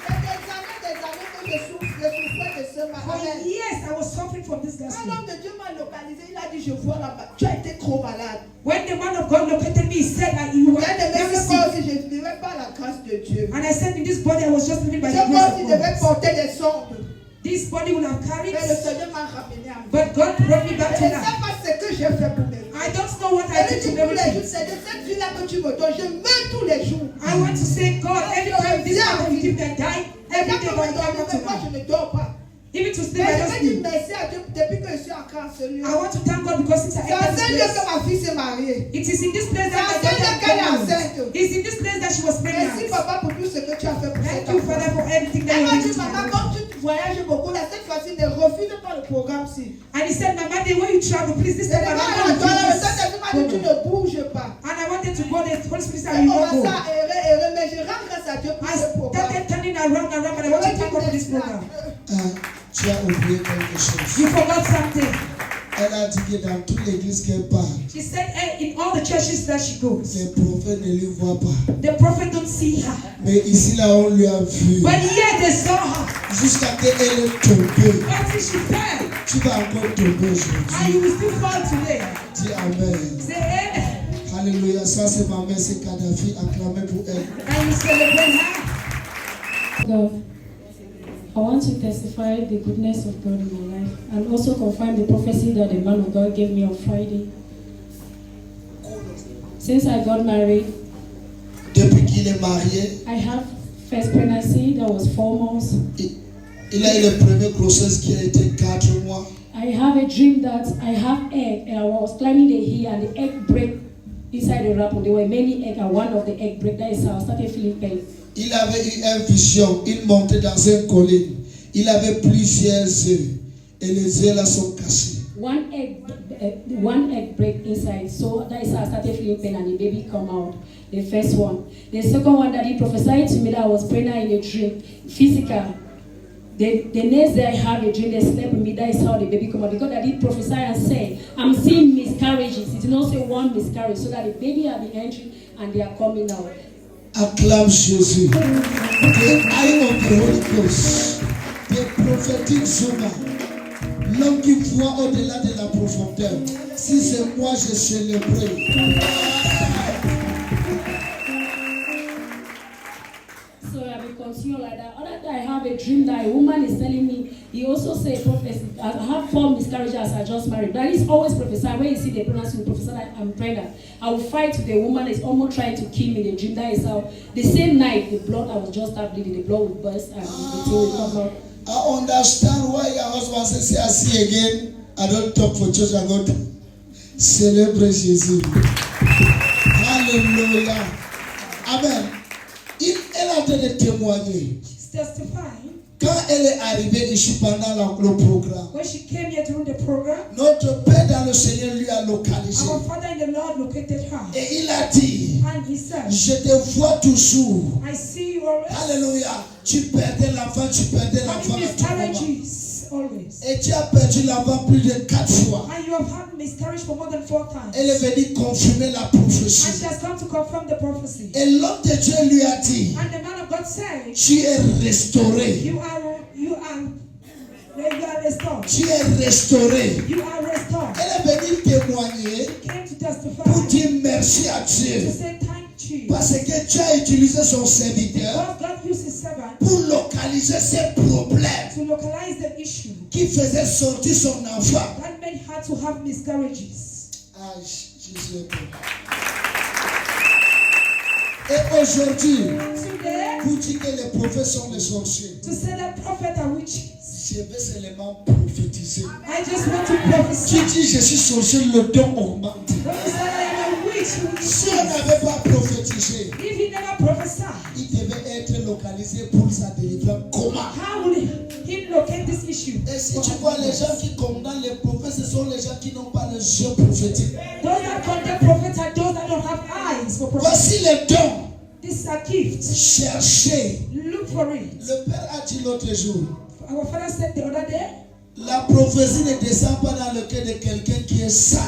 C'est des années que je souffrais de ce mal. For years, I was suffering from this Quand gastric. l'homme de Dieu m'a localisé, il a dit, je vois là-bas, tu as été trop malade. When the man of God located me, he said that you were J'ai very ce sick. corps aussi, je ne vivais pas la grâce de Dieu. And I said, in this body, I was just living by Ce the corps aussi grace devait of God. porter des sondes. This body would have carried, Mais le Seigneur m'a ramené à moi. but God brought me Je back ne to sais life. pas ce que j'ai fait pour mes I don't know what I Et did dit to tous les jours, everything. c'est de cette vie-là que tu me donnes. Je meurs tous les jours. I want to say, God, every time this man you give me a die, Et every quand day on I me come donne, back to moi, je life. ne dors pas. Even to sleep, Mais I je don't vais dire sleep. merci à Dieu depuis que je suis encore ce lieu. I want to thank God because since I C'est en entered ce this lieu que place, ma fille s'est mariée. it is in this place that my C'est en ce lieu qu'elle est daughter was enceinte. pregnant. It's in this place that she was Merci pregnant. papa pour tout ce que tu as fait pour Thank cette you, enfant. Father, for everything that Elle you m'a did dit, to maman, me. comme tu voyages beaucoup, là, cette fois-ci, ne refuse pas le programme-ci. And he said, Mama, the way you travel, please, this Et time le around, Saint-Esprit don't m'a dit, tu do this. ne bouges pas. And I wanted to go there. The Holy Spirit said, Et you on not va go. ça errer, mais je rends grâce à Dieu pour I ce programme. started turning around, but I want to thank God for this program. Tu as oublié quelque chose. You forgot something. Elle a dit que dans toute l'église qu'elle parle, She said, hey, in all the churches that she goes, les prophètes ne lui voient pas. the prophet don't see her. Mais ici, là, on lui a vu. But here they saw her. Jusqu'à ce qu'elle est tombée. Until she fell. Tu vas encore tomber And aujourd'hui. you will still fall today. Dis Amen. Say amen. Alléluia. Ça, c'est ma mère, c'est Kadhafi. Acclamez pour elle. And you celebrate her. God, I want to testify the goodness of God in my life and also confirm the prophecy that the man of God gave me on Friday. Since I got married, Depuis qu'il est marié, I have first pregnancy that was 4 months. il a eu la première grossesse qui a été 4 mois. I have a dream that I have egg and I was climbing the hill and the egg break inside the wrapper. There were many eggs and one of the egg break. That is how I started feeling pain. Il avait eu une vision. Il montait dans une colline. Il avait plusieurs œufs. Et les œufs là sont cassés. One egg break inside, so that is how I started feeling pain and the baby come out. The first one. The second one that he prophesied to me that I was pregnant in a dream, physical. The next day I have a dream, they slept with me, that is how the baby come out. Because I did prophesy and say, I'm seeing miscarriages. It did not say one miscarriage, so that the baby have been entering and they are coming out. Acclame Jésus. The eye of the Holy Ghost. The prophétique Zuma. L'homme qui voit au-delà de la profondeur. Si c'est moi, je célébrais. So I will continue like that. Other day I have a dream that a woman is telling me, he also say prophecy. I have 4 miscarriages as I just married. That is always prophesy. When you see the pregnancy, you prophesy that I'm pregnant. I will fight with the woman that's almost trying to kill me in the dream. That is how the same night the blood I was just start bleeding, the blood would burst and the thing will come out. I understand why your husband says, say, I see again. I don't talk for church. I go to celebrate Jesus. Hallelujah. Amen. Elle a été de témoigner. She's testifying. Quand elle est arrivée ici pendant le programme, When she came here during the program, notre Père dans le Seigneur lui a localisé. our Father in the Lord located her. Et il a dit, And he said, je te vois toujours. I see you always. Alléluia. Tu perdais l'enfant, tu perdais l'enfant Having à tout moment. miscarriages always. Et tu as perdu l'enfant plus de 4 fois. And you have had miscarriage for more than 4 times. Elle est venue confirmer la And she prophétie. has come to confirm the prophecy. Et l'homme de Dieu lui a dit, And the man of God said, tu es restauré. you are restored. Tu es restauré. You are restored. Elle est venue témoigner, She came to testify. pour dire merci à To Dieu. say thank you. Parce que Dieu a utilisé son serviteur Because God used his servant pour localiser ses problèmes to localize the issue qui faisaient sortir son enfant. that made her to have miscarriages. Ah, Jésus est bon. Et aujourd'hui, Today, pour dire que les prophètes sont les sorciers, to say that prophets are witches. je vais seulement prophétiser. I just want to prophesy. Qui dit je suis sorcier, le don augmente. When you say I am a witch, you will Si on increase. n'avait pas prophétisé, If he never prophesied, il devait être localisé pour sa délivrance. Comment? how will he locate this issue? Et si tu vois les gens qui condamnent les prophètes, ce sont les gens qui n'ont pas les yeux prophétiques. Those that condemn prophets are those that don't have eyes for prophecy. Voici les dons. These are gifts. Cherchez. Look for it. Le Père a dit l'autre jour, Our father said the other day, la prophétie ne descend pas dans le cœur de quelqu'un qui est sale.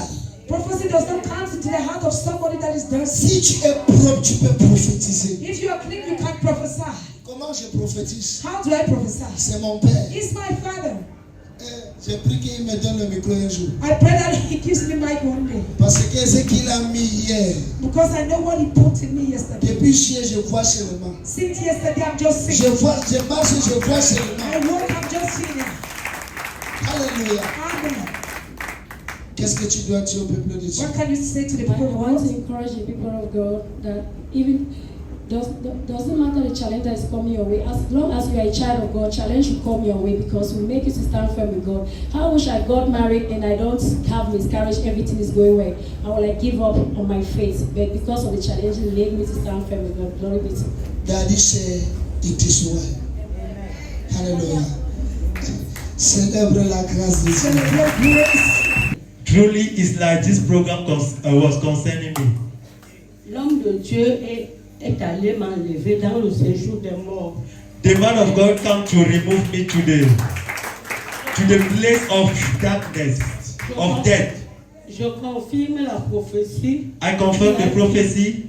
prophecy does not come into the heart of somebody that is dirty. Si tu es propre, tu peux prophétiser. If you are clean, you can prophesy. Comment je prophétise? How do I prophesy? C'est mon Père. He's my father. J'ai pris qu'il me donne le micro un jour. I pray that he gives me mic one day. Parce que ce qu'il a mis hier, Because I know what he put in me yesterday. depuis hier, je vois seulement. Since yesterday, I'm just Je seeing. vois, je marche, je vois seulement. I walk, I'm just seeing it. Alléluia. Amen. Qu'est-ce que tu dois dire au peuple de Dieu? What can you say to the I people of want to God? encourage the people of God that even doesn't matter the challenge that is coming your way, as long as you are a child of God, challenge will come your way because we make you to stand firm with God. How wish I got married and I don't have miscarriage, everything is going well. I will like give up on my faith, but because of the challenge, it led me to stand firm with God. Glory be to God. Daddy say it is well. Alléluia. Célèbre la grâce de Dieu. Celebrate grace. Truly, it's like this program was concerning me. L'homme de Dieu est allé m'enlever dans le séjour des morts. The man of God came to remove me to the place of darkness, of death. Je confirme la prophétie. I confirm the prophecy.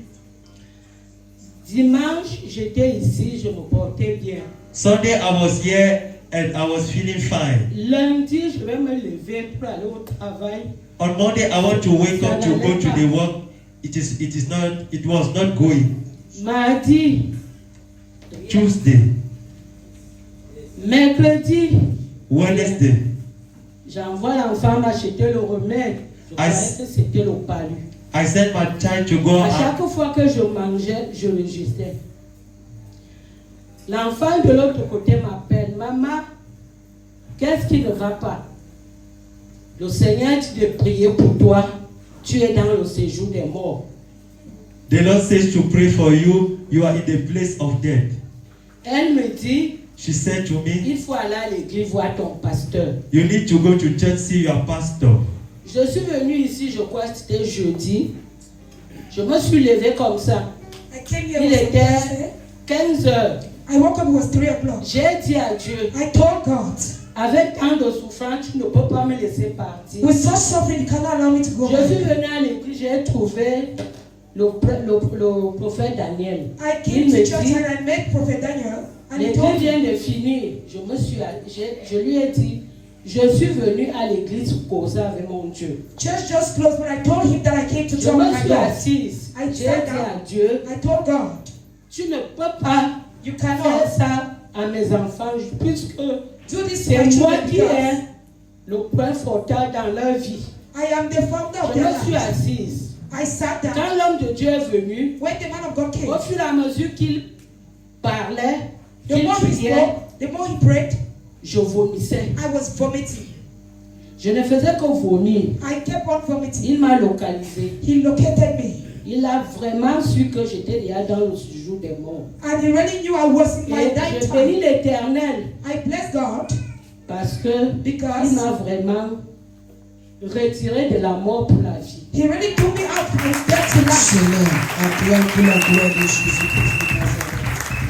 Dimanche, j'étais ici, je me portais bien. Sunday, I was here and I was feeling fine. Lundi, je vais me lever pour aller au travail. On Monday, I want to wake up to go to the work. It was not going. Mardi, Tuesday, mercredi, Wednesday, j'envoie l'enfant m'acheter le remède. Je croyais que c'était le palu. I sent my child to go À out. chaque fois que je mangeais, je le jetais. L'enfant de l'autre côté m'appelle, maman, qu'est-ce qui ne va pas? Le Seigneur dit de prier pour toi. Tu es dans le séjour des morts. The Lord says to pray for you. You are in the place of death. Elle me dit, She said to me, il faut aller à l'église voir ton pasteur. you need to go to church, see your pastor. Je suis venue ici, je crois que c'était jeudi. Je me suis levée comme ça. I came here Il with était 15 heures. I woke up, it was 3 o'clock. J'ai dit à Dieu, I told God, avec tant de souffrance, tu ne peux pas me laisser partir. with such suffering, you cannot allow me to go Je suis back. venue à l'église, j'ai trouvé le prophète Daniel. I Il came me to church dit, and I met Prophet Daniel, and he l'église told me, vient de finir. Je lui ai dit, je suis venue à l'église pour causer avec mon Dieu. church just closed, but I told him that I came to Je talk me with my suis God. assise. I J'ai sat dit down. à Dieu, I told God, tu ne peux pas you faire cannot ça à mes enfants, puisque do this to c'est my moi children qui because ai le point fauteuil dans leur vie. I am the founder of Je their me suis lives. assise. I sat down. Quand l'homme de Dieu est venu, When the man of God came, au fur et à mesure qu'il parlait, the qu'il more he priait, spoke, the more he prayed, je vomissais. I was vomiting. Je ne faisais que vomir. I kept on vomiting. Il m'a localisé. He located me. Il a vraiment su que j'étais déjà dans le séjour des morts. And he really knew I was in my Et dying je time. bénis l'Éternel I bless God parce que because il m'a vraiment retiré de la mort pour la vie. he really took me out from death to life. Seigneur, acclame pour la gloire de Jésus-Christ.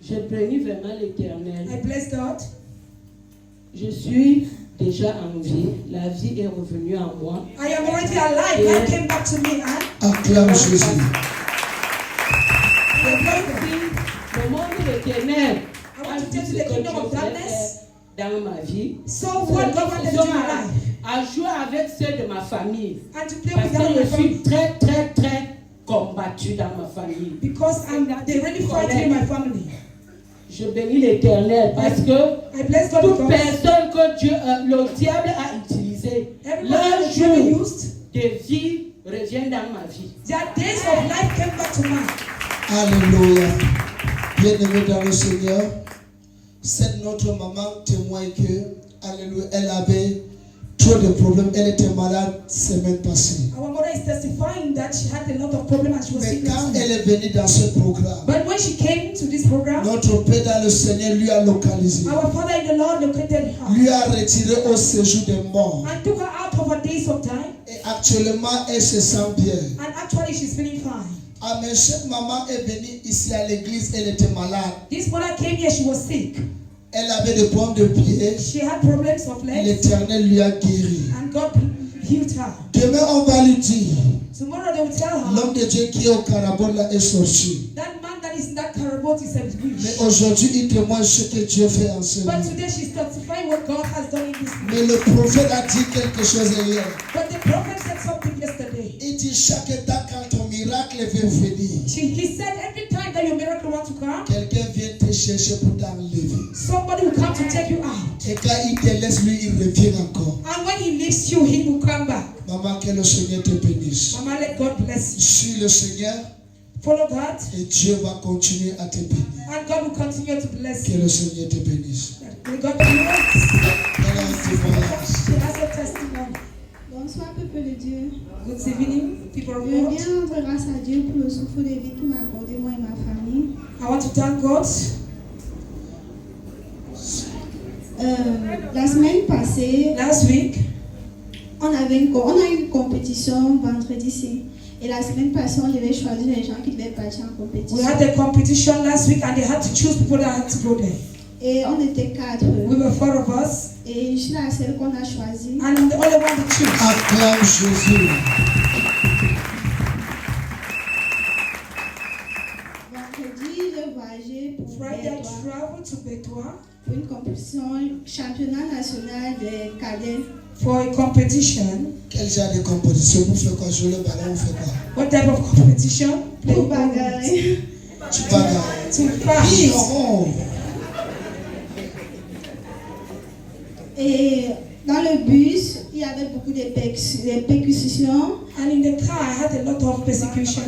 Je bénis vraiment l'Éternel. I bless God. Je suis déjà en vie. La vie est revenue en moi. I am already alive. God came back to me and Acclame Jésus. I bless God. Le monde de ténèbres I want to take to the kingdom of darkness. dans ma vie. So what God wanted to do in my life? À jouer avec ceux de ma famille. And to play Parce with them in que my je family. suis très, très, très combattue dans ma famille. Because they really fight in my family. Je bénis l'Éternel parce que I bless God toute because personne que Dieu, le diable a utilisé, leur jour de vie revient dans ma vie. their days of life came back to mine. Alléluia. Bien-aimé dans le Seigneur, cette notre maman témoigne que, alléluia, elle avait trop de problèmes. Elle était malade semaine passée. Our mother is testifying that she had a lot of problems and she was Mais sick. quand elle est venue dans ce programme, But when she came to this program, notre Père dans le Seigneur lui a localisé, our Father in the Lord located her lui a retiré au séjour des morts. and took her out of her days of time. Et actuellement, elle se sent bien. And actually, she's feeling fine. Amen. Cette maman est venue ici à l'église, elle était malade. This mother came here, she was sick. Elle avait des problèmes de pied. She had problems of legs, L'Éternel lui a guéri. and God healed her. Demain, on va lui dire, Tomorrow they will tell her l'homme de Dieu qui est au Carabon là est sorti. that man that is in that carabot is a Mais witch. aujourd'hui, il témoigne ce que Dieu fait en ce But moment. today she's testifying what God has done in this Mais place. le prophète a dit quelque chose hier. But the prophet said something yesterday. Il dit chaque temps quand ton miracle veut venir, He said every time that your miracle wants to come, quelqu'un vient te chercher pour t'enlever. somebody will come to take you out. Et quand il te laisse, lui, il revient encore. And when he leaves you, he will come back. Maman, que le Seigneur te bénisse. Mama, let God bless you. Suis le Seigneur Follow God, et Dieu va continuer à te bénir. and God will continue to bless Que you. le Seigneur te bénisse. May God bless. Elle a un témoignage. She has a testimony. Bonsoir, peuple de Dieu. Good evening, people of Je God. viens rendre grâce à Dieu pour le souffle de vie qu'il m'a accordé, moi et ma famille. I want to thank God. La semaine passée, Last week, on a eu une compétition vendredi-ci. Et la semaine passée, on devait choisir les gens qui devaient partir en we compétition. had a competition last week and they had to choose people that had to go there. Et on était 4. We were 4 of us Et je suis la seule qu'on a choisie. and I'm the only one to choose. Acclame Jésus. Vendredi, j'ai voyagé pour Friday, I Bétois traveled to Betua pour une compétition championnat national des cadets. for a competition. Quel genre de compétition? Vous faites quoi? Jouer le ballon, vous faites quoi? What type of competition? Pour bagarrer. Tu bagarres. To fight. Oh. Et dans le bus, il y avait beaucoup de percussions And in the car, I had a lot of persecutions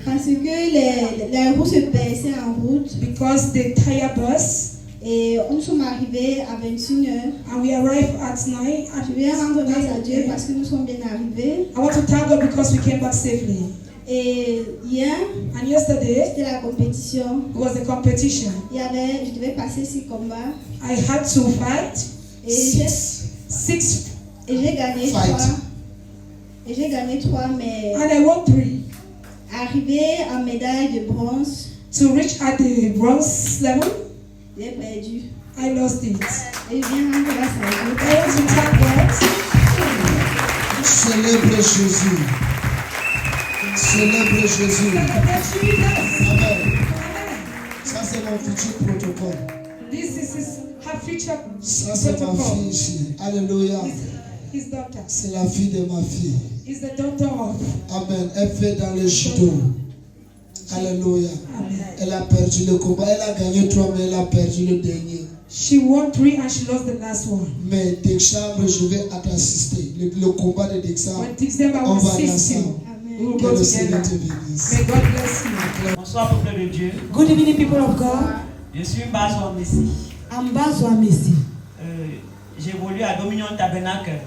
parce que les roues se perçaient en route. because the tire burst. Et nous sommes arrivés à 21h. And we arrived at night. Je vais rendre grâce à Dieu parce que nous sommes bien arrivés. I want to thank God because we came back safely. Et hier, And yesterday, c'était la compétition. it was a competition. Je devais passer 6 combats. I had to fight Et six, j'ai gagné Fight. 3. Et j'ai gagné 3, mais and I won 3. arrivé en médaille de bronze, To reach at the bronze level, j'ai perdu. I lost it. Et je viens rendre grâce à Dieu. I want to thank God. Célèbre Jésus. Célèbre Jésus. Celebrate Jesus. Amen. Ça, c'est mon futur protocole. This is her future Ça, c'est ma protocol. fille ici. Alléluia. His daughter. C'est la fille de ma fille. Is the daughter of. Amen. Elle fait dans le judo. Alléluia. Amen. Elle a perdu le combat. Elle a gagné 3, mais elle a perdu le dernier. She won 3 and she lost the last one. Mais Dexambre, je vais t'assister. Le combat de Dexambre, When December on will va aller assist ensemble. you, we will Que go le Seigneur together. te bénisse. May God bless you. Bonsoir peuple de Dieu. Good evening, people of God. Je suis Mbazo Messi. I'm Bazo Messi. J'évolue à Dominion Tabernacle.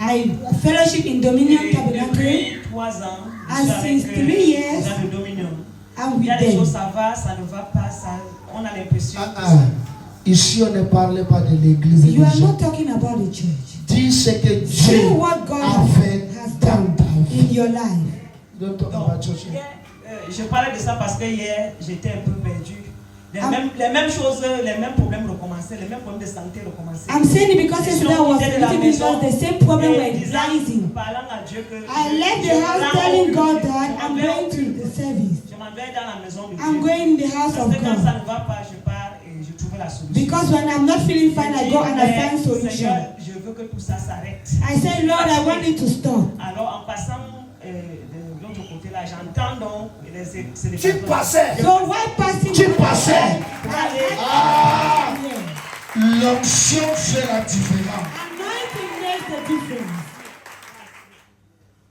I fellowship in Dominion Et Tabernacle. depuis 3 ans, je And suis avec since 3 years, les gens de Dominion. I'm Il y a with des them. choses, ça va, ça ne va pas, ça, on a l'impression que Ici, on ne parle pas de l'église. You are not talking about the church. Dis ce que Say Dieu what God a fait has dans done ta vie. in your life. Don't talk about church. hier, je parlais de ça parce que hier, j'étais un peu perdu. Les mêmes choses, les mêmes problèmes recommençaient, les mêmes problèmes de santé recommençaient. I'm saying it because yesterday I was meeting because the same problem were rising. Parlant à Dieu que I left the house telling God that I'm going to the service. je m'en vais dans la maison de Dieu. I'm going in the house Parce of que quand God. ça ne va pas, je pars et je trouver la solution. Because when I'm not feeling fine, I go and I find solution. Seigneur, je veux que tout ça s'arrête. I say, Lord, I want it to stop. Alors en passant de l'autre côté là, j'entends donc les Tu passais. So why passing? Tu passais. Pour aller. Ah, l'onction fait la différence. Anointing makes the difference.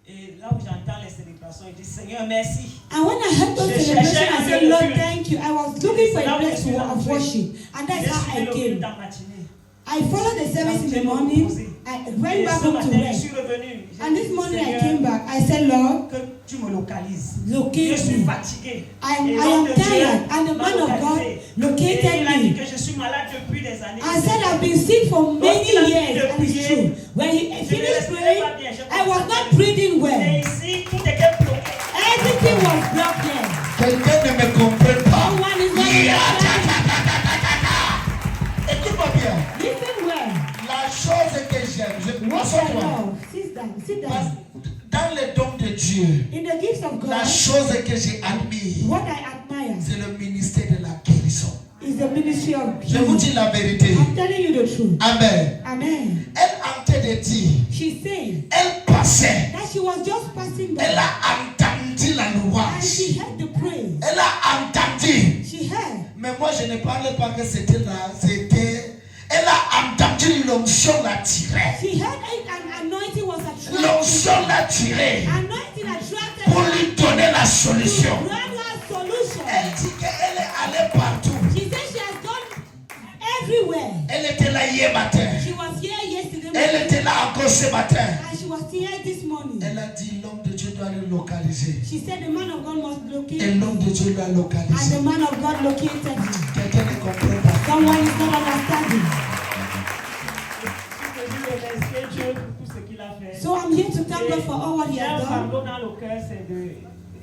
Et là où j'entends les célébrations, je dis Seigneur merci. And when I heard those celebrations, I said, Lord, thank you. I was looking for a place of worship. And that's how I came. I followed the service in the morning. I went back home to rest. And this morning I came back. I said, Lord, que tu me localises. Locate Je suis me. fatigué. I am tired. And the man of God located Il a dit me. que je suis malade depuis des années. I said I've been sick for many years, and it's true. When he finished praying, I was not breathing well. Et ici, tout était bloqué. Everything was blocked there. Quelqu'un ne me comprend pas. No one is not understanding. Écoute-moi bien. Listen well. La chose que j'aime, What I assois-toi. love, sit down, sit down. Dans les dons de Dieu, In the gifts of God, la chose que j'ai admire, what I admire c'est le ministère de la guérison. is the ministry of Je vous dis la vérité. I'm telling you the truth. Amen. Amen. Elle en train de dire, She said elle passait, that she was just passing by elle a entendu la and louange, she heard the praise. elle a entendu. She heard. Mais moi je ne parlais pas que c'était là, c'était. Elle a entendu l'onction la tirer. She heard an anointing was attracted. L'onction la tirer Anointing attracted pour her. lui donner la solution. Grant her solution. Elle dit qu'elle est allée partout. She said she has gone everywhere. Elle était là hier matin. She was here yesterday Elle morning, était là encore ce matin. and she was here this morning. Elle a dit l'homme de Dieu doit le localiser. She said the man of God must locate Et her. l'homme de Dieu l'a And localisé. the man of God located her. Quelqu'un ne comprend pas. Someone is not understanding. Je veux remercier Dieu pour tout ce qu'il a fait. So I'm here to thank God for all what he J'ai has un done. fardeau dans le cœur, c'est de.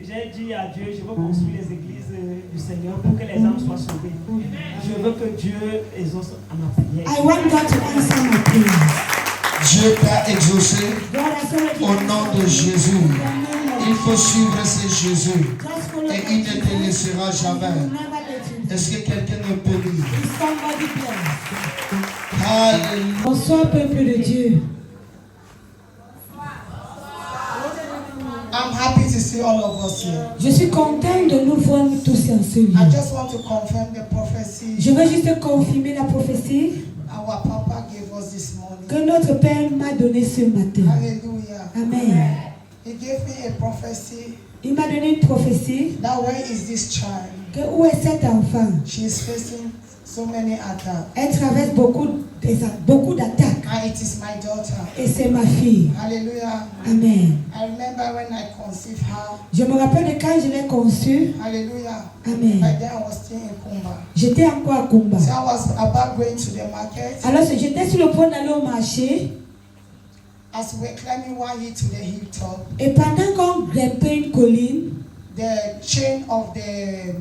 J'ai dit à Dieu, je veux construire les églises du Seigneur pour que les âmes soient sauvées. Je veux que Dieu exauce à ma prière. I want God to answer my prayer. Dieu t'a exaucé God has already au nom de Jésus. Il faut suivre ce Jésus Just follow et God. il ne te laissera He jamais. will never let you down. Est-ce que quelqu'un me peut dire? Is somebody blessed? Alléluia. Bonsoir peuple de Dieu. I'm happy to see all of us here. Je suis content de nous voir tous ensemble. I just want to confirm the prophecy Je veux juste confirmer la prophétie our Papa gave us this morning. que notre Père m'a donnée ce matin. Hallelujah. Amen. He gave me a prophecy Il m'a donné une prophétie that where is this child? que où est cet enfant? She is facing so many attacks. Elle traverse beaucoup d'attaques. And it is my daughter. Et c'est ma fille. Hallelujah. Amen. I remember when I conceived her. Je me rappelle de quand je l'ai conçue. Hallelujah. Amen. By then I was still in Kumba. J'étais encore à Kumba. So I was about going to the market. Alors j'étais sur le point d'aller au marché. As we were climbing one hill to the hilltop, Et pendant qu'on grimpait une colline, the chain of the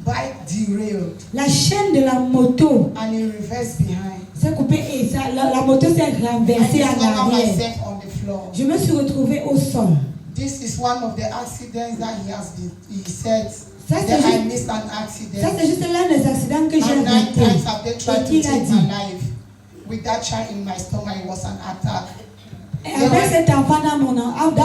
bike derailed la chaîne de la moto and it reversed behind. s'est coupée et la moto s'est I renversée en discovered arrière. myself on the floor. Je me suis retrouvée au sol. This is one of the accidents that he said Ça, that c'est I juste- missed an Ça accident. c'est juste l'un des accidents que j'ai And 9 raté. times have they tried Et to qu'il a take dit. my life. With that child in my stomach, it was an attack. Et avec cet enfant dans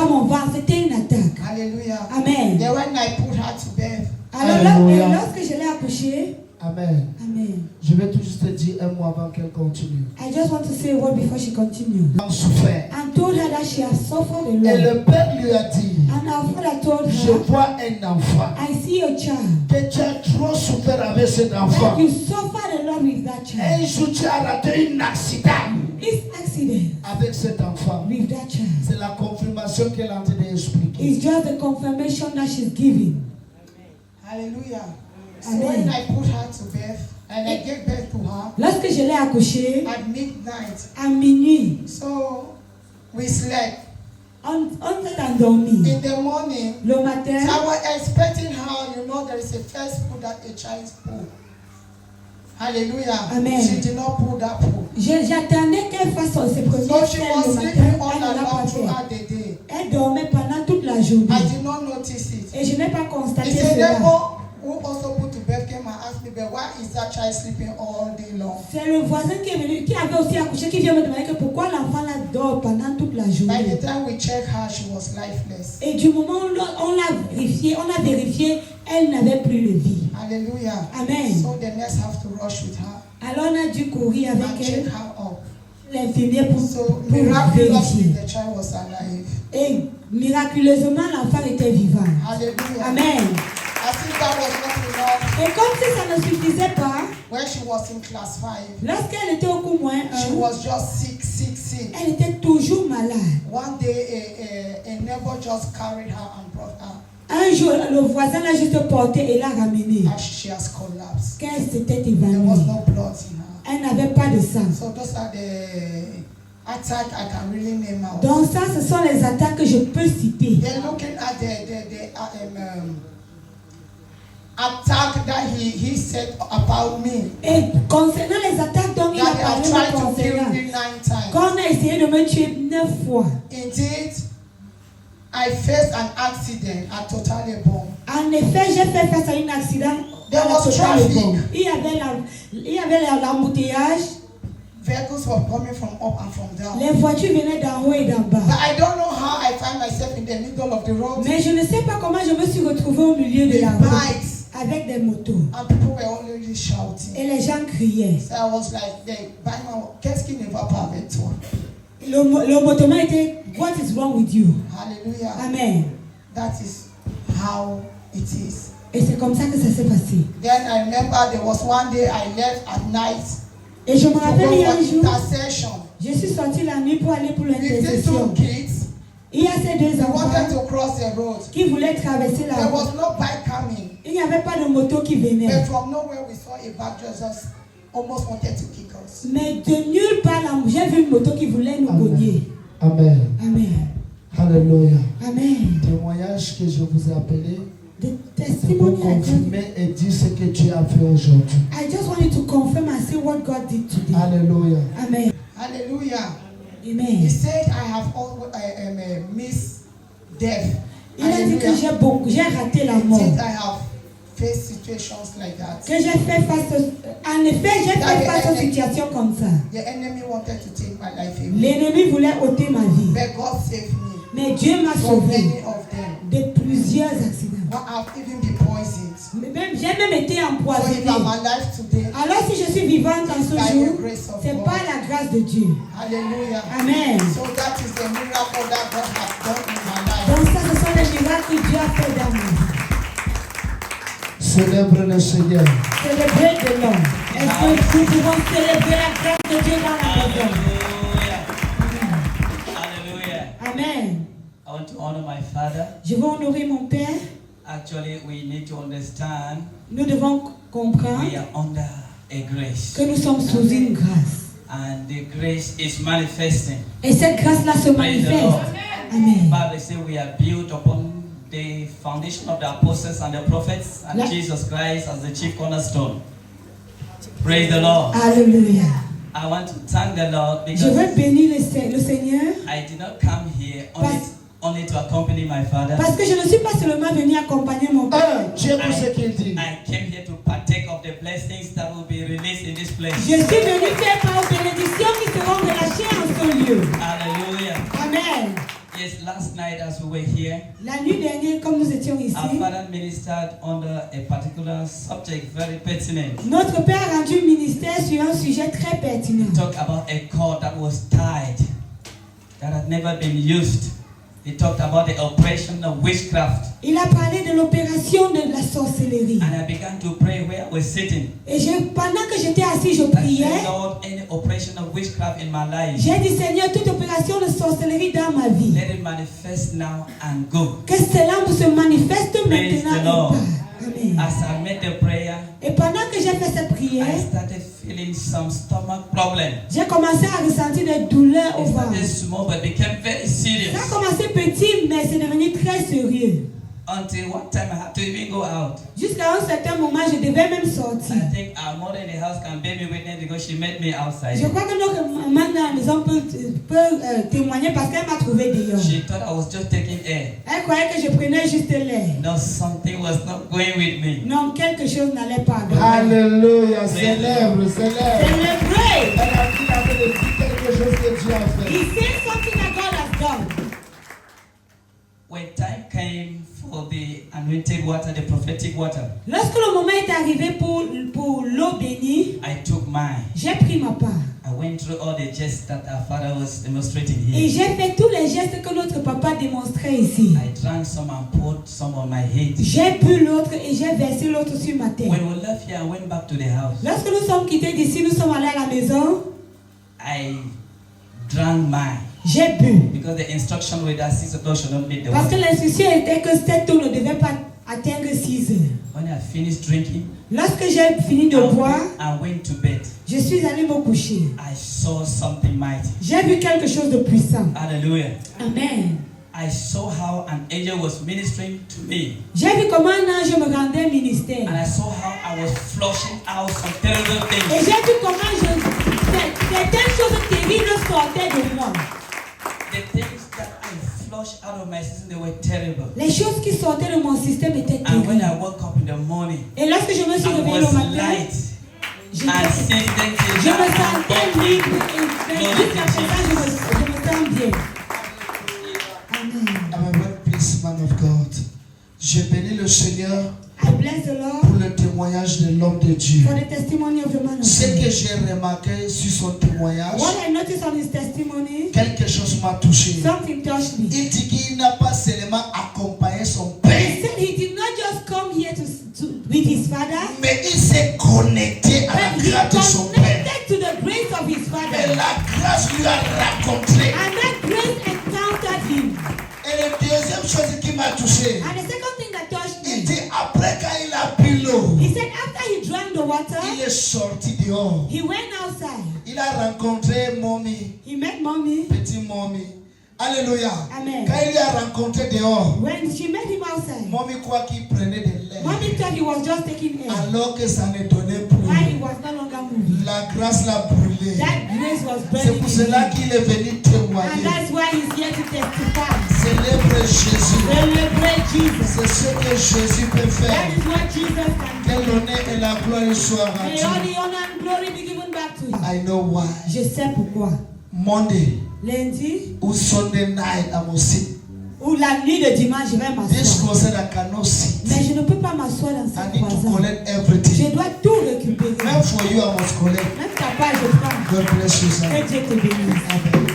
mon ventre, c'était une attaque. Hallelujah. Amen. Then when I put her to bed, Alors Alléluia. lorsque je l'ai accouchée, Amen. Amen. Je vais tout juste te dire un mot avant qu'elle continue. I just want to say a word before she continues. Elle a souffert. And told her that she has suffered a Et lot. le père lui a dit, And our father told je her, vois un enfant. I see a child. Que tu as trop souffert avec cet That enfant. you suffered a lot with that Un child. jour tu as raté un accident This accident avec cet enfant. with that child C'est la confirmation qu'elle est en train d'expliquer. is just the confirmation that she's giving. hallelujah. So Amen. when I put her to bed and I gave birth to her Lorsque je l'ai accouchée, at midnight, à minuit, so we slept. on s'est endormi. In the morning, Le matin, so I was expecting her, you know, there is a first food that a child pull. Hallelujah. Amen. She did not pull that pull. j'attendais qu'elle fasse ses So premières she selles was le sleeping matin. all Elle ne l'a pas along fait. throughout the day. Elle dormait pendant toute la journée. I did not notice it. Et je n'ai pas constaté It's a cela. neighbor who also put to bed came and asked me, but why is that child sleeping all day long? C'est le voisin qui est venu, qui avait aussi accouché, qui vient me demander que pourquoi l'enfant là dort pendant toute la By journée. the time we checked her, she was lifeless. Et du moment où on a vérifié, elle n'avait plus de vie. Hallelujah. Amen. So the nurse have to rush with her Alors on a dû courir and avec check elle, her up. l'infirmière pour Miraculously, vérifier. the child was alive. Et miraculeusement, l'enfant était vivant. Hallelujah. Amen. As if that was not enough. Et comme si ça ne suffisait pas, When she was in class 5, lorsqu'elle était au cours moins she 1, was just sick. elle était toujours malade. One day, a neighbor just carried her and brought her. Un jour, le voisin l'a juste portée et l'a ramenée. As she has collapsed. Qu'elle s'était There was évanouie. no blood in her. Elle n'avait pas de sang. So those are the attacks I can really name out. Donc ça, ce sont les attaques que je peux citer. They're looking at the attack that he said about me. Et concernant les attaques dont il a That they have parlé tried me to kill concernant, me 9 times. qu'on a essayé de me tuer 9 fois. Indeed, I faced an accident at Total Ebon. En effet, j'ai fait face à un accident. There à la was Total traffic. Ebon. Il y avait l'embouteillage. Vehicles were coming from up and from down. Les voitures venaient d'en haut et d'en bas. But I don't know how I find myself in the middle of the road. Mais je ne sais pas comment je me suis retrouvée au milieu de la With route bikes, avec des motos. and people were already shouting. Et les gens criaient. So I was like, qu'est-ce qui ne va pas avec toi? Le motoman était, what is wrong with you? Hallelujah. Amen. That is how it is. Et c'est comme ça que ça s'est passé. Then I remember there was one day I left at night Et je me to rappelle, il y a go un for jour, intercession. je suis sortie la nuit pour aller pour With these l'intercession. 2 kids, Il y a ces deux they wanted enfants to cross the road. qui voulaient traverser la There route. was no bike coming. Il n'y avait pas de moto qui venait. But from nowhere we saw a bike just almost wanted to kick us. Mais de nulle part, j'ai vu une moto qui voulait nous cogner. Amen. Amen. Alléluia. Amen. Témoignage que je vous ai appelé The pour testimony I confirmer et dire ce que Dieu a fait aujourd'hui. just want you to confirm and say what God did today. Alléluia. Amen. Hallelujah. He Amen. said, I have always missed death. Il a dit que j'ai raté la mort. Indeed, I have faced situations like that. Que j'ai fait face en effet, j'ai fait face aux situations comme ça. The enemy wanted to take my life away. L'ennemi voulait ôter ma vie. But God saved me Mais Dieu m'a from sauvé many of them. de plusieurs accidents. But I've even been poisoned. J'ai même été So if empoisonné. I'm alive today, Alors si je suis vivante en ce by jour, the grace of c'est God. par la grâce de Dieu. Hallelujah. Amen. So that is the miracle that God has done in my life. Donc ça, ce sont les miracles que Dieu a fait dans ma vie. Célèbre le Seigneur. Célébrer de l'homme. Est-ce que nous pouvons célébrer la grâce de Dieu dans la maison? Hallelujah. Amen. I want to honor my father. Je veux honorer mon Père. Actually, we need to understand Nous devons comprendre we are under a grace. que nous sommes sous une grâce. And the grace is manifesting. Et cette grâce-là se Praise the manifeste. Lord. Amen. Bible says we are built upon the foundation of the apostles and the prophets and Jesus Christ as the chief cornerstone. Praise the Lord. Alléluia. I want to thank the Lord Je veux because bénir le Seigneur I did not come here only to accompany my father. parce que je ne suis pas seulement venu accompagner mon Père. Dieu pour ce qu'il dit. I came here to partake of the blessings that will be released in this place. Je suis venu faire part aux bénédictions qui seront relâchées en ce lieu. Hallelujah. Amen. Yes, last night as we were here, La nuit dernière, comme nous étions ici, our father ministered under a particular subject very pertinent. notre Père a rendu ministère sur un sujet très pertinent. He talked about a cord that was tied, that had never been used. He talked about the operation of witchcraft. Il a parlé de l'opération de la sorcellerie. And I began to pray where I was sitting. Et pendant que j'étais assis, je I priais. said, Lord, any operation of witchcraft in my life, J'ai dit, Seigneur, toute opération de sorcellerie dans ma vie, let it manifest now and go. que cela se manifeste Praise the maintenant et Lord. pas. Amen. As I made the prayer, Et pendant que j'ai fait cette prière, I started feeling some stomach problem. j'ai commencé à ressentir des douleurs au It ventre. started small but became very serious. Ça a commencé petit, mais c'est devenu très sérieux. Until one time I had to even go out. Jusqu'à un certain moment, je devais même sortir. I think our mother in the house can bear me witness because she met me outside. Je crois que notre maman à la maison peut témoigner parce qu'elle m'a trouvé dehors. She thought I was just taking air. Elle croyait que je prenais juste l'air. No, something was not going with me. Non, quelque chose n'allait pas. Alléluia, célèbre, célèbre. Célébrez. Elle a dit quelque chose que Dieu a fait. He said something that God has done. When time came for the anointed water, the prophetic water, Lorsque le moment est arrivé pour l'eau bénie, I took mine. j'ai pris ma part. I went through all the gestes that our father was demonstrating Et here. j'ai fait tous les gestes que notre papa démontrait ici. I drank some and poured some on my head. J'ai bu l'autre et j'ai versé l'autre sur ma tête. When we left here, I went back to the house. Lorsque nous sommes quittés d'ici, nous sommes allés à la maison. I drank mine. J'ai bu. Because the instruction with that 6 o'clock should not meet the Parce que water. l'instruction était que cette eau ne devait pas atteindre 6 heures. When I finished drinking, Lorsque j'ai fini de boire, I went to bed. je suis allé me coucher. I saw something mighty. J'ai vu quelque chose de puissant. Hallelujah. Amen. I saw how an angel was ministering to me. J'ai vu comment un ange me rendait ministère. And I saw how I was flushing out some terrible Et things. j'ai vu comment certaines choses terribles sortaient de moi. The things that I flushed out of my system, they were terrible. Les choses qui sortaient de mon système étaient And when terribles. I woke up in the morning, Et lorsque je me suis I réveillée le was matin, light. je And since then till me now, sentais libre et jusqu'à présent, je me sens bien. I'm a very pleased man of God. Je bénis le Seigneur I bless the Lord pour le témoignage de l'homme de Dieu. for the testimony of the man of Ce God. que j'ai remarqué sur son témoignage, What I noticed on his testimony, quelque chose m'a touché. something touched me. Il dit qu'il n'a pas seulement accompagné son He père, said he did not just come here with his father, mais il s'est connecté à but la he grâce de son père. connected to the grace of his Et father. la grâce lui a rencontré. And that grace encountered him. Et la deuxième chose qui m'a touché, And the second thing that touched il me, dit après quand il a bu l'eau, he said after he drank the water, il est sorti dehors. he went outside. Il a rencontré mommy, He met mommy. petit mommy. Alléluia. Amen. Quand il a rencontré dehors, When she met him outside, mommy croit qu'il prenait de l'air. mommy thought he was just taking air. Alors que ça ne donnait plus. Why he was no longer moving. La grâce l'a brûlé. That grace was C'est burning pour in cela him. qu'il est venu And témoigner. that's why he's here to testify. Célèbre Jésus. Celebrate Jesus. C'est ce que Jésus peut faire. That is what Jesus can Que do. l'honneur et la gloire soient May all rendues. the honor and glory be given back to him. I know why. Je sais pourquoi. Monday Lundi ou Sunday night à mon site. ou la nuit de dimanche, je vais This m'asseoir. concert I cannot sit. Mais je ne peux pas m'asseoir dans I cette need to croissance. collect everything. Je dois tout récupérer. Même for you I must collect. Même ta part, je prends. God bless you, sir. Que Dieu te bénisse. Amen.